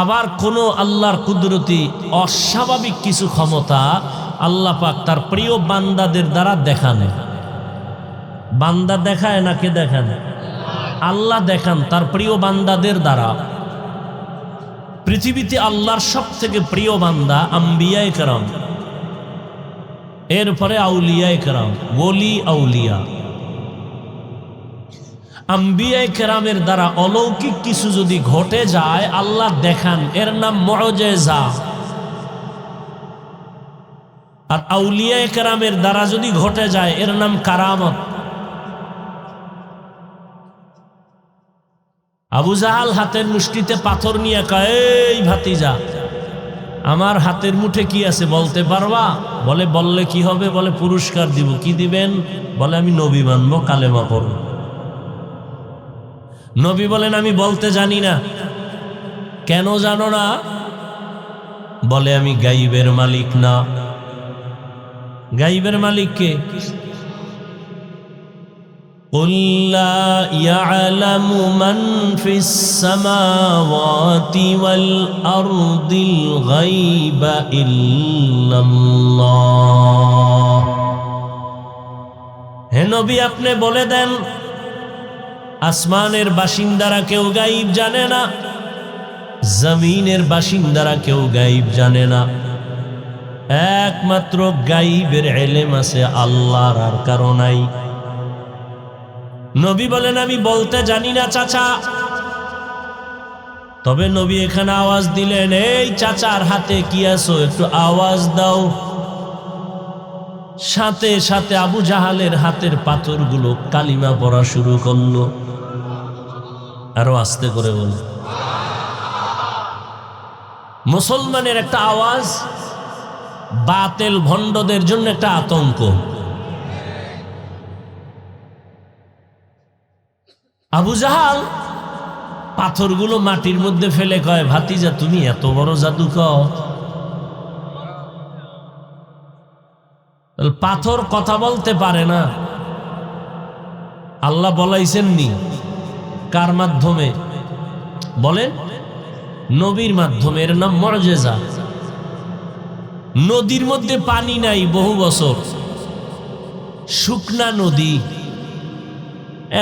আবার কোন আল্লাহর কুদরতি অস্বাভাবিক কিছু ক্ষমতা আল্লাহ পাক তার প্রিয় বান্দাদের দ্বারা দেখান। বান্দা দেখায় না, কে দেখান? আল্লাহ দেখান তার প্রিয় বান্দাদের দ্বারা। পৃথিবীতে আল্লাহর সব থেকে প্রিয় বান্দা আম্বিয়ায়ে কেরাম, এরপরে আউলিয়ায়ে কেরাম, ওলি আউলিয়া। আম্বিয়ায়ে কেরামের দ্বারা অলৌকিক কিছু যদি ঘটে যায় আল্লাহ দেখান, এর নাম মুআজিজা। আর আউলিয়ায়ে কেরামের দ্বারা যদি ঘটে যায় এর নাম কারামত। আবু জাহাল হাতের মুষ্টিতে পাথর নিয়ে কয়, এই ভাতিজা, আমার হাতের মুঠে কি আছে বলতে পারবা? বলে, বললে কি হবে? বলে, পুরস্কার দিব। কি দিবেন? বলে, আমি নবী মানবো, কালেমা পড়ব। নবী বলেন, আমি বলতে জানি না। কেন জানো না? বলে, আমি গাইবের মালিক না। গাইবের মালিক কে? قُلْ لَا يَعْلَمُ مَنْ فِي السَّمَاوَاتِ وَالْأَرْضِ الْغَيْبَ إِلَّا اللَّهُ। হে নবী, আপনি বলে দেন, আসমানের বাসিন্দারা কেউ গাইব জানে না, জমিনের বাসিন্দারা কেউ গাইব জানে না। একমাত্র গাইবের ইলম আছে আল্লাহর, আর কারো নাই। নবী বলেন, আমি বলতে জানি না চাচা। তবে নবী এখানে আওয়াজ দিলেন, এই চাচার হাতে কি আছো, একটু আওয়াজ দাও। সাথে সাথে আবু জাহালের হাতের পাথরগুলো কালিমা পড়া শুরু করলো। আরো আস্তে করে বলে, মুসলমানের একটা আওয়াজ বাতিল ভণ্ডদের জন্য একটা আতঙ্ক। আবু জাহাল পাথরগুলো মাটির মধ্যে ফেলে কয়, ভাতিজা, তুমি এত বড় জাদু কও? পাথর কথা বলতে পারে না, আল্লাহ বলাইছেন নি কার মাধ্যমে বলেন? নবীর মাধ্যমে। এর নাম মুআজিজা। নদীর মধ্যে পানি নাই বহু বছর, শুকনা নদী।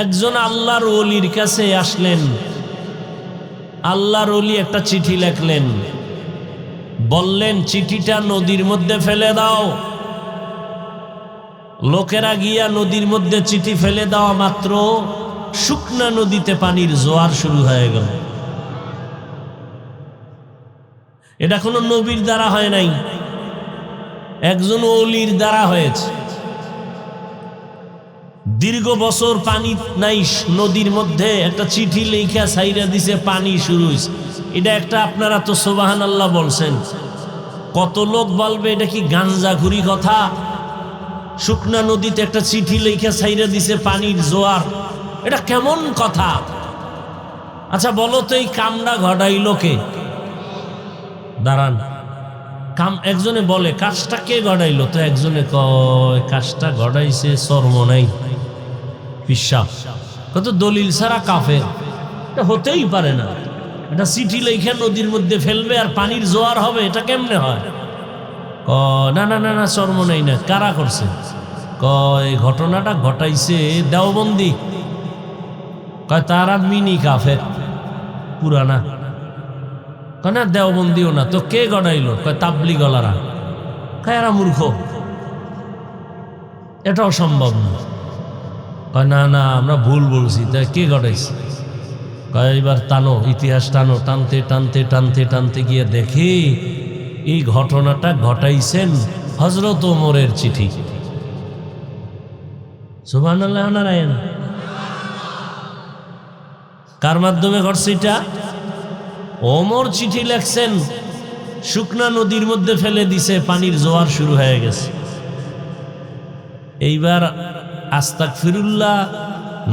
একজন আল্লাহর ওলির কাছে আসলেন, আল্লাহর ওলি একটা চিঠি লেখলেন, বললেন চিঠিটা নদীর মধ্যে ফেলে দাও। লোকেরা গিয়া নদীর মধ্যে চিঠি ফেলে দেওয়া মাত্র শুকনা নদীতে পানির জোয়ার শুরু হয়ে গেল। এটা কোনো নবীর দ্বারা হয় নাই, একজন ওলির দ্বারা হয়েছে। দীর্ঘ বছর পানি নাই নদীর মধ্যে, একটা চিঠি লেখা ছাইরা দিছে, পানি শুরু হয়েছে। এটা একটা, আপনারা তো সুবহানাল্লাহ বলছেন, কত লোক বলবে এটা কি গাঞ্জাখুরি কথা? শুকনা নদীতে একটা চিঠি লেখা ছাইরা দিছে, পানির জোয়ার, এটা কেমন কথা? আচ্ছা বলো তো, এই কামটা ঘটাইল কে? দাঁড়ান, একজনে বলে কাজটা কে ঘটাইলো? তো একজনে কয় কাজটা ঘটাইছে চরমনাই পিশাব। কত দলিল ছাড়া কাফের, এটা হতেই পারে না। এটা চিঠি লেখা নদীর মধ্যে ফেলবে আর পানির জোয়ার হবে, এটা কেমনে হয়? না না না না, চরমনাই না। কারা করছে? কয় ঘটনাটা ঘটাইছে দেওবন্দি। কয় তারা মিনি কাফের, পুরানা। কয় না দেওবন্দিও না। তো কে গড়াইল? কয় তাবলিগলারা। কয় এরা মূর্খ, এটাও সম্ভব না। কয় না না, আমরা ভুল বলছি। তাই কে গড়াইছে? কয় এবার টানো, ইতিহাস টানো। টানতে টানতে টানতে টানতে গিয়ে দেখি এই ঘটনাটা ঘটাইছেন হযরত ওমরের চিঠি। সুবহানাল্লাহ নারায়ণ। কার মাধ্যমে ঘটছে এটা? ওমর চিঠি লেখছেন, শুকনা নদীর মধ্যে ফেলে দিছে, পানির জোয়ার শুরু হয়ে গেছে। এইবার আস্তাগফিরুল্লাহ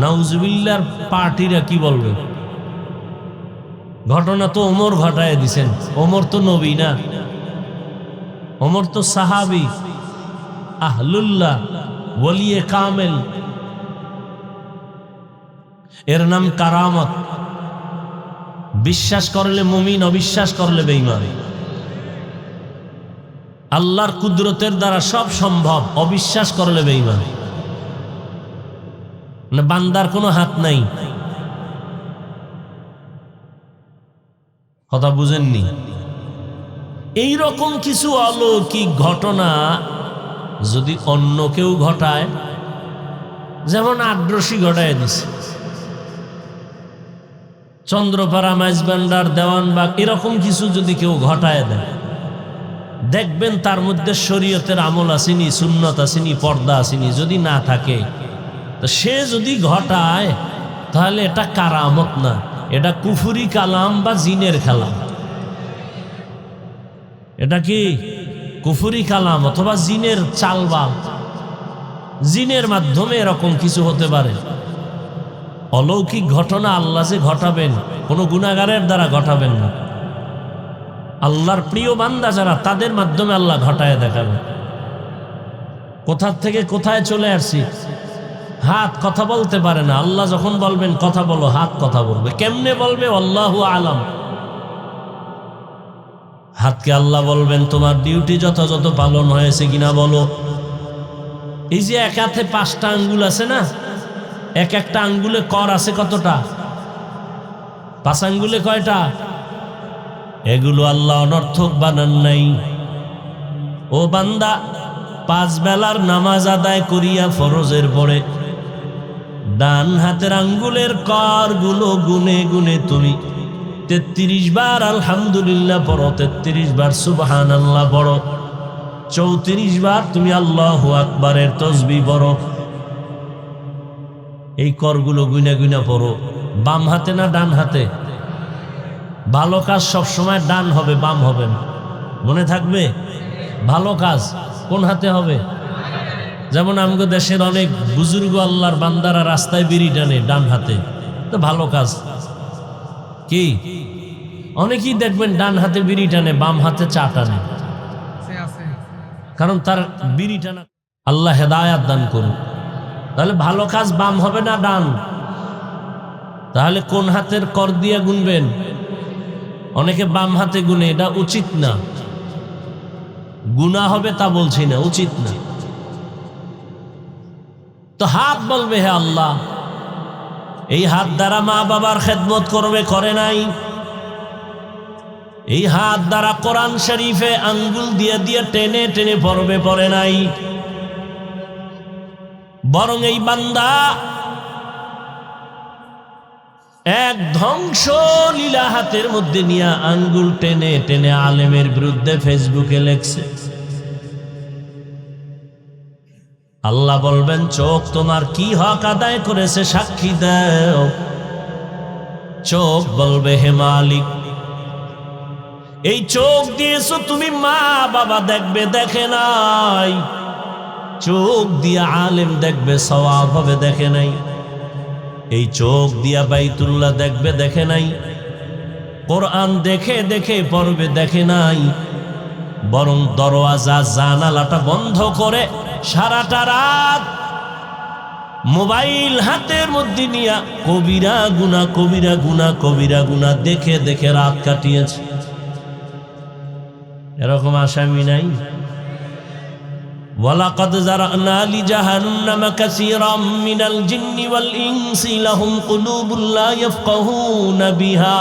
নাউজুবিল্লাহর পার্টিরা কি বলবে? ঘটনা তো ওমর ঘটায় দিছেন। ওমর তো নবী না, ওমর তো সাহাবী, আহলুল্লাহ, ওলিয়ে কামেল। এর নাম কারামত। বিশ্বাস করলে মুমিন, অবিশ্বাস করলে বেঈমান। আল্লাহর কুদরতের দ্বারা সব সম্ভব, অবিশ্বাস করলে বেঈমান। না, বান্দার কোনো হাত নাই। কথা বুঝেননি? এই রকম কিছু অলৌকিক ঘটনা যদি অন্য কেউ ঘটায়, যেমন আদ্রসী ঘটায় দিছে, চন্দ্রপাড়া, মাইজবান্ডার, দেওয়ানবাগ, এরকম কিছু যদি কেউ ঘটায় দেয়, দেখবেন তার মধ্যে শরীয়তের আমল আসেনি, সুন্নত আসেনি, পর্দা আসেনি। যদি না থাকে, তো সে যদি ঘটায় তাহলে এটা কারামত না, এটা কুফরি কালাম বা জিনের কালাম। এটা কি কুফরি কালাম অথবা জিনের চালবাল। জিনের মাধ্যমে এরকম কিছু হতে পারে। অলৌকিক ঘটনা আল্লাহ যে ঘটাবেন, কোনো গুনাহগারের দ্বারা ঘটাবেন না। আল্লাহর প্রিয় বান্দা যারা, তাদের মাধ্যমে আল্লাহ ঘটায় দেখাবেন। কোথা থেকে কোথায় চলে আসছি। হাত কথা বলতে পারে না, আল্লাহ যখন বলবেন কথা বলো, হাত কথা বলবে। কেমনে বলবে? আল্লাহু আলাম। হাতকে আল্লাহ বলবেন তোমার ডিউটি যথাযথ পালন হয়েছে কিনা বলো। এই যে এক হাতে 5টা আঙ্গুল আছে না, এক একটা আঙ্গুলে কর আছে কতটা? 5 আঙ্গুলে কয়টা? এগুলো আল্লাহ অনর্থক বানান নাই। ও বান্দা, 5 বেলার নামাজ আদায় করিয়া ফরজের পরে ডান হাতের আঙ্গুলের কর গুলো গুনে গুনে তুমি 33 বার আলহামদুলিল্লাহ পড়ো, 33 বার সুবহানাল্লাহ পড়ো, 34 বার তুমি আল্লাহু আকবারের তাসবিহ পড়ো। এই করগুলো গুনা গুনা পড়ো। বাম হাতে না ডান হাতে? ভালো কাজ সব সময় ডান হবে, বাম হবে না। মনে থাকবে? ভালো কাজ কোন হাতে হবে? যেমন আমগো দেশের অনেক বুজুর্গ আল্লাহর বান্দারা রাস্তায় বিড়ি টানে ডান হাতে, তো ভালো কাজ কি? অনেকেই দেখবেন ডান হাতে বিড়ি টানে, বাম হাতে চা টানে, কারণ তার বিড়ি টানা আল্লাহ হেদায়াত দান করুন। তাহলে ভালো কাজ বাম হবে না ডান? তাহলে কোন হাতের কর দিয়ে গুনবেন? অনেকে বাম হাতে গুনে, এটা উচিত না। গুনাহ হবে তা বলছি না, উচিত না। তো হাত বলবে হে আল্লাহ, এই হাত দ্বারা মা বাবার খেদমত করবে, করে নাই। এই হাত দ্বারা কোরআন শরীফে আঙ্গুল দিয়ে দিয়ে টেনে টেনে পড়বে, পড়ে নাই। বরং এই বান্দা এক ধ্বংস লীলা হাতের মধ্যে নিয়ে আঙ্গুল টেনে টেনে আলেমের বিরুদ্ধে ফেসবুকে লেখছে। আল্লাহ বলবেন, চোখ তোমার কি হক আদায় করেছে সাক্ষী দাও। চোখ বলবে, হে মালিক, এই চোখ দিয়েছো তুমি, মা বাবা দেখবে, দেখে নাই। চোখ দিয়ে আলেম দেখবে, সওয়াব হবে, দেখে নাই। এই চোখ দিয়া বাইতুল্লাহ দেখবে, দেখে নাই। কোরআন দেখে দেখে পড়বে, দেখে নাই। বরং দরওয়াজা জানালাটা বন্ধ করে সারাটা রাত মোবাইল হাতের মধ্যে নিয়ে কবিরা গুনাহ, কবিরা গুনাহ, কবিরা গুনাহ দেখে দেখে রাত কাটিয়েছে। এরকম আসামি নাই? ওয়ালাকাদ যারানা লিজাহান্নামা কাসীরাম মিনাল জিন্নি ওয়াল ইনসি লাহুম কুলুবুন লা ইয়াফকাহুনা বিহা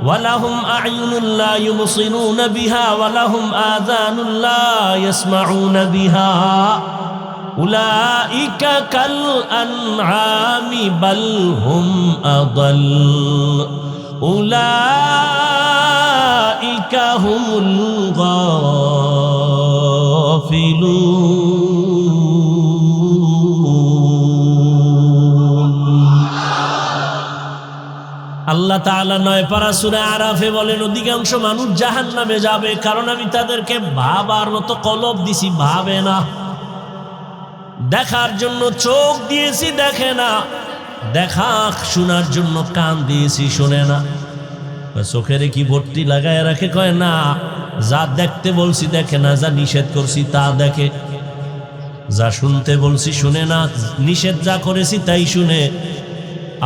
ওয়া লাহুম আ'য়ুনুন লা ইউবসিরুনা বিহা ওয়া লাহুম আযানুন লা ইয়াসমাউনা বিহা উলাইকা কাল আনআমি বাল হুম আদাল উলাইকা হুমুল আল্লাহ তাআলা ৯ পারা সূরা আরাফে বলেন, অধিকাংশ মানুষ জাহান্নামে যাবে, কারণ আমি তাদেরকে ভাবার মতো কলব দিছি, ভাবে না। দেখার জন্য চোখ দিয়েছি, দেখে না। দেখা শোনার জন্য কান দিয়েছি, শোনে না। চোখের কি ভর্তি লাগায় রাখে? কয় না, যা দেখতে বলছি দেখে না, যা নিষেধ করছি তা দেখে। যা শুনতে বলছি শুনে না, নিষেধ যা করেছি তাই শুনে।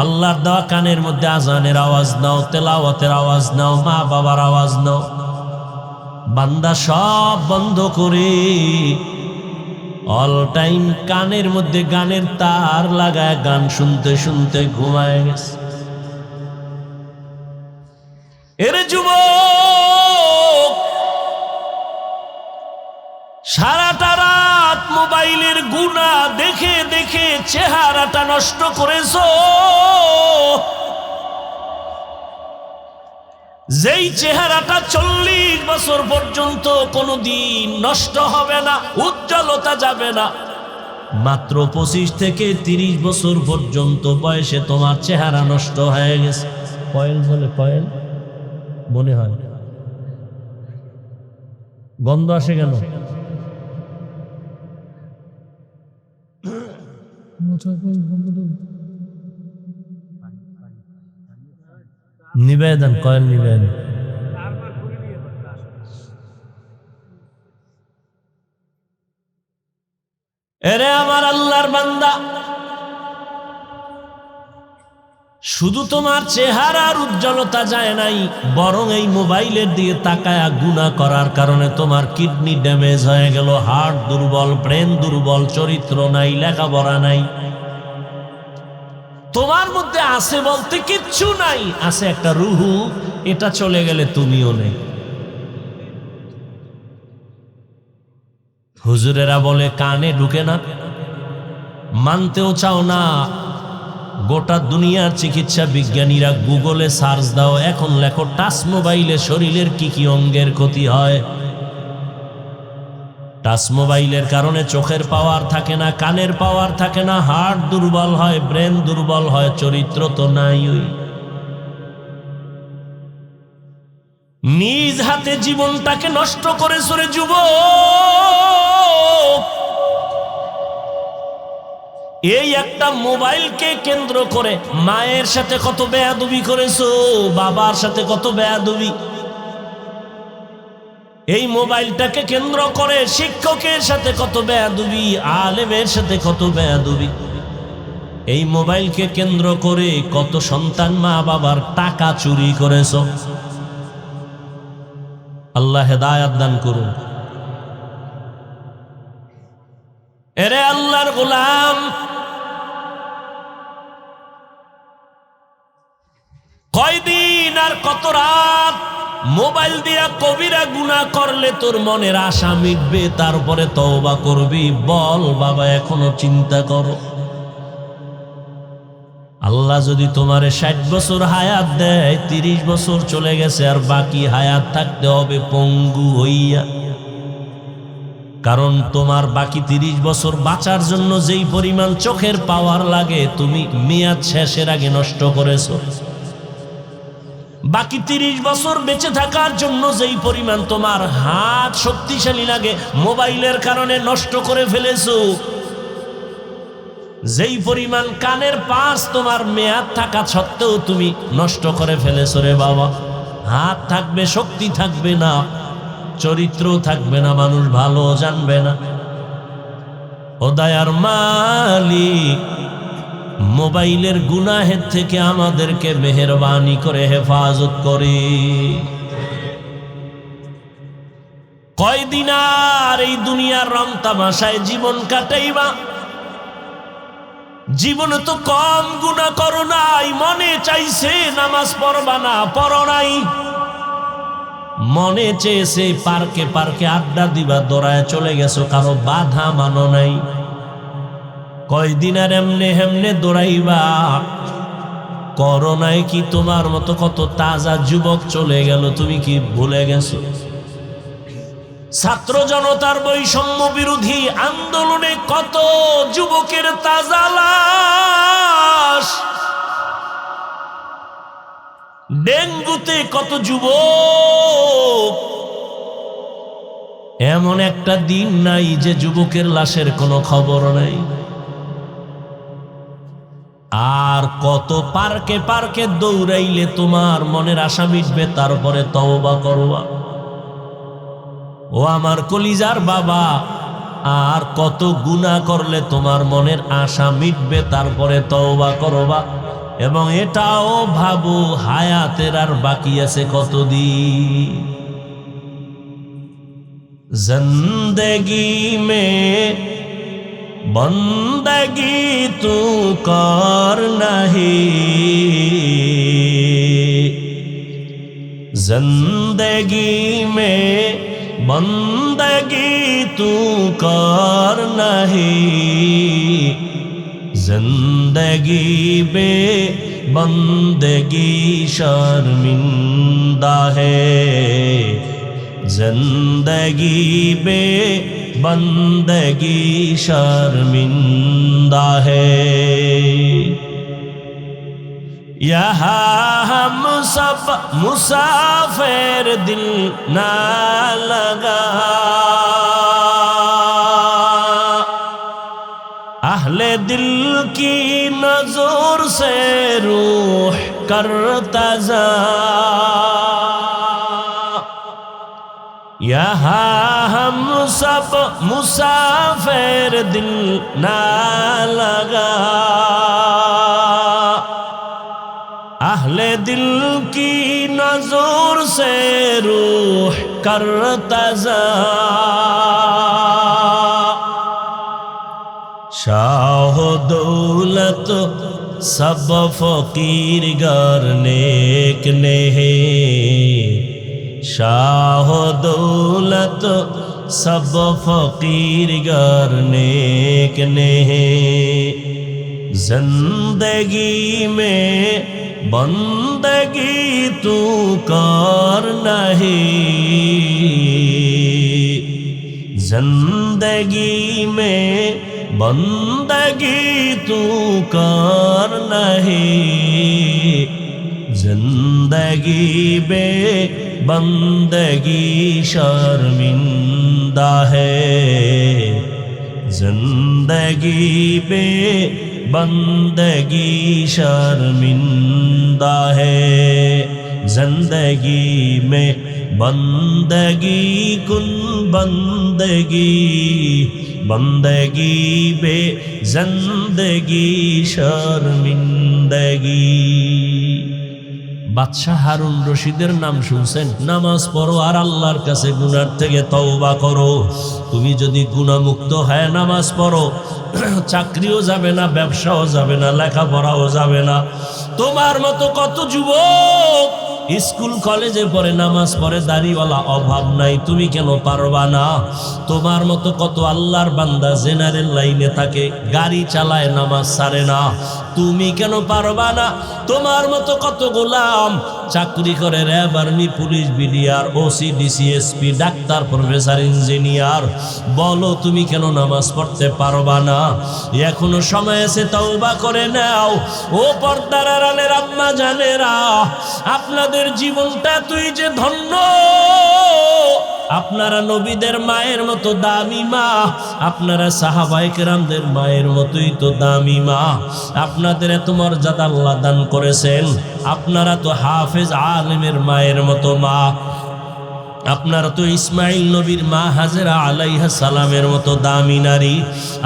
আল্লাহর দেওয়া কানের মধ্যে আজানের আওয়াজ নাও, তেলাওয়াতের আওয়াজ নাও, মা বাবার আওয়াজ নাও। বান্দা সব বন্ধ করে অল টাইম কানের মধ্যে গানের তার লাগায় গান শুনতে শুনতে ঘুমায় গেছে। এরে যুবক, সারাটা রাত মোবাইলের গুনাহ দেখে দেখে চেহারাটা নষ্ট করেছো। যেই চেহারাটা 40 বছর পর্যন্ত কোনোদিন নষ্ট হবে না, উজ্জ্বলতা যাবে না, মাত্র 25 থেকে 30 বছর পর্যন্ত বয়সে তোমার চেহারা নষ্ট হয়ে গেছে। কয়েল বলে, কয়েল মনে হয়। গন্ধ আসে কেন? নিবেদন, কয়েল নিবেদন। এরে আমার আল্লাহর বান্দা, শুধু তোমার চেহারার উজ্জ্বলতা যায় নাই, বরং এই মোবাইলের দিকে তাকায়া গুনাহ করার কারণে তোমার কিডনি ড্যামেজ হয়ে গেল, হার্ট দুর্বল, ব্রেন দুর্বল, চরিত্র নাই, লেখাপড়া নাই। তোমার মধ্যে আছে বলতে কিচ্ছু নাই, আছে একটা রুহু, এটা চলে গেলে তুমিও নেই। হুজুরেরা বলে কানে ঢুকে না, মানতেও চাও না। গোটা দুনিয়ার চিকিৎসা বিজ্ঞানীরা গুগলে সার্চ দাও, এখন লেখো টাচ মোবাইলে শরীরের কি কি অঙ্গের ক্ষতি হয়। টাচ মোবাইলের কারণে চোখের পাওয়ার থাকে না, কানের পাওয়ার থাকে না, হার্ট দুর্বল হয়, ব্রেন দুর্বল হয়, চরিত্র তো নাই। নিজ হাতে জীবনটাকে নষ্ট করে সরে যুবক। এই একটা মোবাইলকে কেন্দ্র করে মায়ের সাথে কত বেয়াদবি করেছো, বাবার সাথে কত বেয়াদবি। এই মোবাইলটাকে কেন্দ্র করে শিক্ষকের সাথে কত বেয়াদবি, আলেমের সাথে কত বেয়াদবি। এই মোবাইলকে কেন্দ্র করে কত সন্তান মা বাবার টাকা চুরি করেছ। আল্লাহ হেদায়াত দান করুন। এরে আল্লাহর গোলাম, কয়দিন আর কত রাত মোবাইল দিয়া কবিরা গুনাহ করলে তোর মনের আশা মিটবে, তারপরে তওবা করবি? বল বাবা, এখনো চিন্তা করো। আল্লাহ যদি তোমারে 60 বছর হায়াত দেয়, 30 বছর চলে গেছে, আর বাকি হায়াত থাকতে হবে পঙ্গু হইয়া। কারণ তোমার বাকি 30 বছর বাঁচার জন্য যেই পরিমাণ চোখের পাওয়ার লাগে, তুমি মেয়াদ শেষের আগে নষ্ট করেছো। বাকি 30 বছর বেঁচে থাকার জন্য যেই পরিমাণ তোমার হাত শক্তিশালী লাগে, মোবাইলের কারণে নষ্ট করে ফেলেছো। যেই পরিমাণ কানের পাশ তোমার মেয়াদ থাকা সত্ত্বেও তুমি নষ্ট করে ফেলেছো রে বাবা। হাত থাকবে, শক্তি থাকবে না, চরিত্র থাকবে না, মানুষ ভালো জানবে না। ও দয়ার মালিক, মোবাইলের গুনাহের থেকে আমাদেরকে মেহেরবানি করে হেফাজত করে। কয়দিন আর এই দুনিয়ার রং তামাশায় জীবন কাটাইবা? জীবনে তো কম গুনাহ করো নাই, মনে চাইছে নামাজ পড়বা না, পড়ো নাই। মনে চেয়েছে পার্কে পার্কে আড্ডা দিবা, দৌড়ায় চলে গেছো, কারো বাধা মানো নাই। কয়দিন আর এমনে হেমনে দৌড়াইবা? করোনায় কি তোমার মতো কত তাজা যুবক চলে গেল, তুমি কি ভুলে গেছো? ছাত্র জনতার বৈষম্য বিরোধী আন্দোলনে কত যুবকের তাজা লাশ, ডেঙ্গুতে কত যুবক। এমন একটা দিন নাই যে যুবকের লাশের কোনো খবর নাই। আর কত পার্কে পার্কে দৌড়াইলে তোমার মনের আশা মিটবে, তারপরে তওবা করবা? ও আমার কলিজার বাবা, আর কত গুনাহ করলে তোমার মনের আশা মিটবে, তারপরে তওবা করবা? এবং এটাও ভাবো, হায়াতের আর বাকি আছে কতদিন। জিন্দেগি মে বন্দগি তু কর নাহি, জিন্দেগি মে বন্দগি তু কর নাহি, जिंदगी बे बंदगी शर्मिंदा है, जिंदगी बे बंदगी शर्मिंदा है। यहाँ हम सब मुसाफिर दिल ना लगा, अहले दिल की नजर से रूह करता जा, यहाँ हम सब मुसाफिर दिल ना लगा, अहले दिल की नजर से रूह करता जा। शाह दौलत सब फकीर गर नेक ने है, शाह दौलत सब फकीर गर नेक ने है, जिंदगी में बंदगी तू कर नहीं, जिंदगी में बंदगी तू कर नहीं, जिंदगी बे बंदगी शर्मिंदा है, जिंदगी बे बंदगी शर्मिंदा है, जिंदगी में बंदगी कुन बंदगी बंदगी बे जिंदगी शर्मिंदगी। বাদশাহ হারুন রশিদের নাম শুনছেন? নামাজ পড়ো আর আল্লাহর কাছে গুনার থেকে তওবা করো। তুমি যদি গুনাহমুক্ত হয়ে নামাজ পড়ো, চাকরিও যাবে না, ব্যবসাও যাবে না, লেখাপড়াও যাবে না। তোমার মতো কত যুবক স্কুল কলেজে পড়ে, নামাজ পড়ে, দাড়িওয়ালা, অভাব নাই, তুমি কেন পারবা না? তোমার মতো কত আল্লাহর বান্দা জেনারেল লাইনে থাকে, গাড়ি চালায়, নামাজ ছাড়ে না, তুমি কেন পারবা না? তোমার মতো কত গোলাম চাকরি করে, RAB, army, police, BDR, OC, DC, SP, doctor, professor, engineer, বলো তুমি কেন নামাজ পড়তে পারবা না? এখনো সময় আছে, তওবা করে নাও। ও পর্দার আড়ালের আম্মা জানেরা, আপনাদের জীবনটা তুই যে ধন্য। আপনারা নবীদের মায়ের মতো দামি মা, আপনারা সাহাবায়ে কেরামদের মায়ের মতোই তো দামি মা। আপনাদের এত মর্যাদা আল্লাহ দান করেছেন। আপনারা তো হাফেজ আলেমের মায়ের মতো মা। আপনারা তো ইসমাইল নবীর মা হাজেরা আলাইহিস সালামের মতো দামি নারী।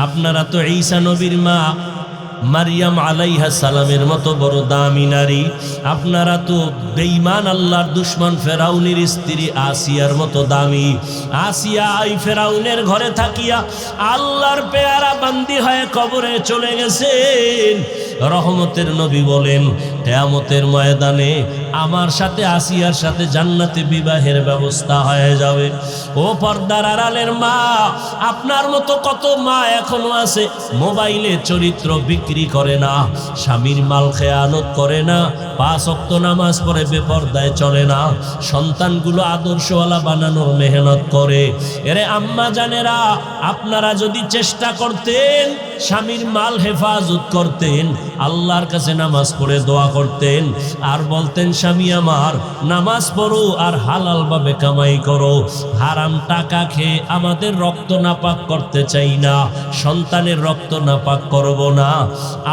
আপনারা তো ঈসা নবীর মা মারিয়াম আলাইহিস সালামের মতো বড় দামি নারী। আপনারা তো বেঈমান আল্লাহর দুশমন ফেরাউনের স্ত্রী আসিয়ার মতো দামি। আসিয়া এই ফেরাউনের ঘরে থাকিয়া আল্লাহর পেয়ারা বান্দি হয়ে কবরে চলে গেছেন। রহমতের নবী বলেন, কিয়ামতের ময়দানে আমার সাথে আসিয়ার সাথে জান্নাতে বিবাহের ব্যবস্থা হয়ে যাবে। ও পর্দার আড়ালের মা, আপনার মতো কত মা এখনো আছে, মোবাইলে চরিত্র বিক্রি করে না, স্বামীর মাল খেয়ানত করে না, 5 ওয়াক্ত নামাজ পড়ে, বেপরদায় চলে না, সন্তানগুলো আদর্শওয়ালা বানানোর মেহনত করে। এরে আম্মা জানেরা, আপনারা যদি চেষ্টা করতেন, স্বামীর মাল হেফাজত করতেন, আল্লাহর কাছে নামাজ পড়ে দোয়া করতেন, আর বলতেন স্বামী আমার নামাজ পড়ো আর হালাল ভাবে কামাই করো, হারাম টাকা খেয়ে আমাদের রক্ত নাপাক করতে চাই না, সন্তানের রক্ত নাপাক করব না।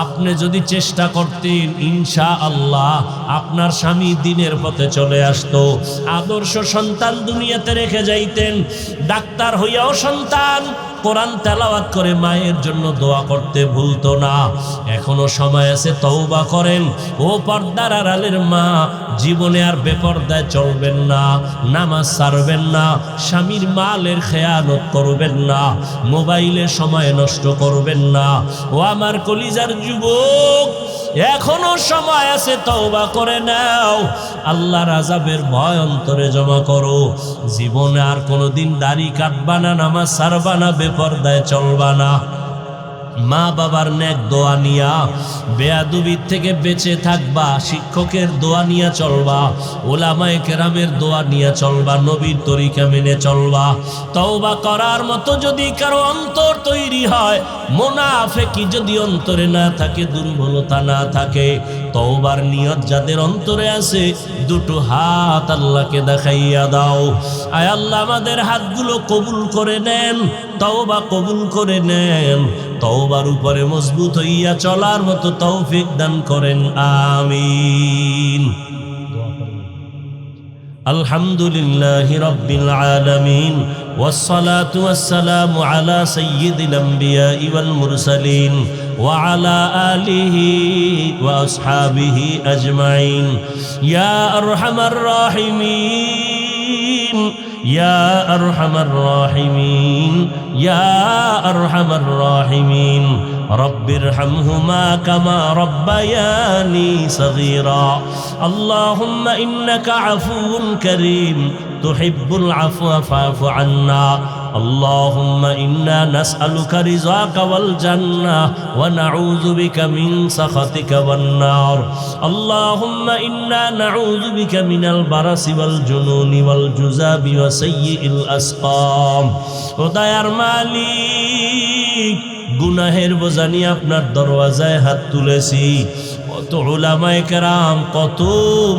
আপনি যদি চেষ্টা করতেন, ইনশাআল্লাহ আপনার স্বামী দিনের পথে চলে আসতো, আদর্শ সন্তান দুনিয়াতে রেখে যাইতেন। ডাক্তার হইয়াও সন্তান কোরআন তেলাওয়াত করে মায়ের জন্য দোয়া করতে ভুলতো না। এখনো সময় আছে, তওবা করেন। ও পর্দার আড়ালের মা, জীবনে আর বেপরদায় চলবেন না, নামাজ ছাড়বেন না, স্বামীর মালের খেয়ানত করবেন না, মোবাইলে সময় নষ্ট করবেন না। ও আমার কলিজার যুবক, এখনো সময় আছে, তওবা করে নাও। আল্লাহর আযাবের ভয় অন্তরে জমা করো। জীবনে আর কোনোদিন দাড়ি কাটবা না, নামাজ ছাড়বা না, বেপরদায় চলবা না। মা বাবার নেক দোয়া নিয়া বেয়াদবির থেকে বেঁচে থাকবা, শিক্ষকের দোয়া নিয়া চলবা, ওলামায়ে কেরামের দোয়া নিয়া চলবা, নবীর তরিকা মেনে চলবা। তওবা করার মতো যদি কারো অন্তর তৈরি হয়, মুনাফিকি যদি অন্তরে না থাকে, দুর্বলতা না থাকে, তওবার নিয়ত যাদের অন্তরে আছে, দুটো হাত আল্লাহকে দেখাইয়া দাও। আয় আল্লাহ, আমাদের হাতগুলো কবুল করে নেন, তওবা কবুল করে নেন, তওবার উপরে মজবুত হইয়া চলার মতো তৌফিক দান করেন, আমিন। আলহামদুলিল্লাহি রাব্বিল আলামিন, ওয়াসসালাতু ওয়াসসালামু আলা সাইয়্যিদিল আমবিয়াই ওয়াল মুরসালিন ওয়া আলা আলিহি ওয়া আসহাবিহি আজমাইন। ইয়া আরহামার রাহিমিন, ইয়া আরহামার রাহিমিন, ইয়া আরহামার রাহিমিন। রব্বিরহামহুমা কামা রব্বায়ানি সগীরা। আল্লাহুম্মা ইন্নাকা আফুউন কারীম তুহিব্বুল আফওয়া ফা'ফু আন্না। اللهم إنا نسألك رضاك والجنة ونعوذ بك من سخطك والنار. اللهم إنا نعوذ بك من البرص والجنون والجذام وسيء الأسقام. খোদার মালিক, গুনাহের বোঝা নিয়ে আপনার দরওয়াজায় হাত তুলেছি। কত উলামায়ে কেরাম, কত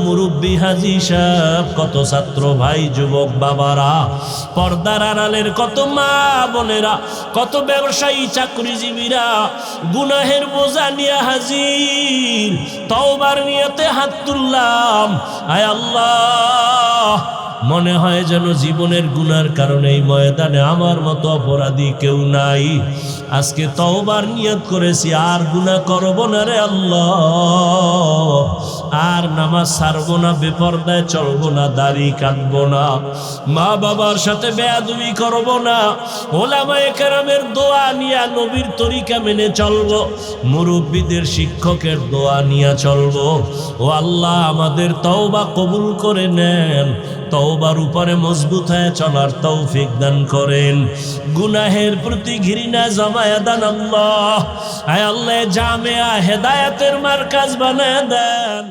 মুরব্বী হাজী সাহেব, কত ছাত্র ভাই, যুবক বাবারা, পর্দার আড়ালের কত মা বোনেরা, কত ব্যবসায়ী চাকরিজীবীরা গুনাহের বোঝা নিয়ে হাজির। তওবার নিয়তে হাত তুললাম। আয় আল্লাহ, মনে হয় যেন জীবনের গুনার কারণে এই ময়দানে আমার মতো অপরাধী কেউ নাই। আজকে তওবার নিয়ত করেছি, আর গুনাহ করব না রে আল্লাহ, আর নামাজ ছাড়বো না, বেপরদায় চলবো না, দাড়ি কাটবো না, মা বাবার সাথে বেয়াদবি করব না, ওলামায়ে কেরামের দোয়া নিয়ে নবীর তরিকা মেনে চলবো, মুরব্বীদের শিক্ষকের দোয়া নিয়ে চলবো। ও আল্লাহ, আমাদের তওবা কবুল করে নেন, তওবার উপরে মজবুত হয়ে চলার তৌফিক দান করেন, গুনাহের প্রতি ঘৃণা জমায়ে দেন আল্লাহ। আয় আল্লাহ, জামিয়া হেদায়েতের মার্কাজ বানায় দেন।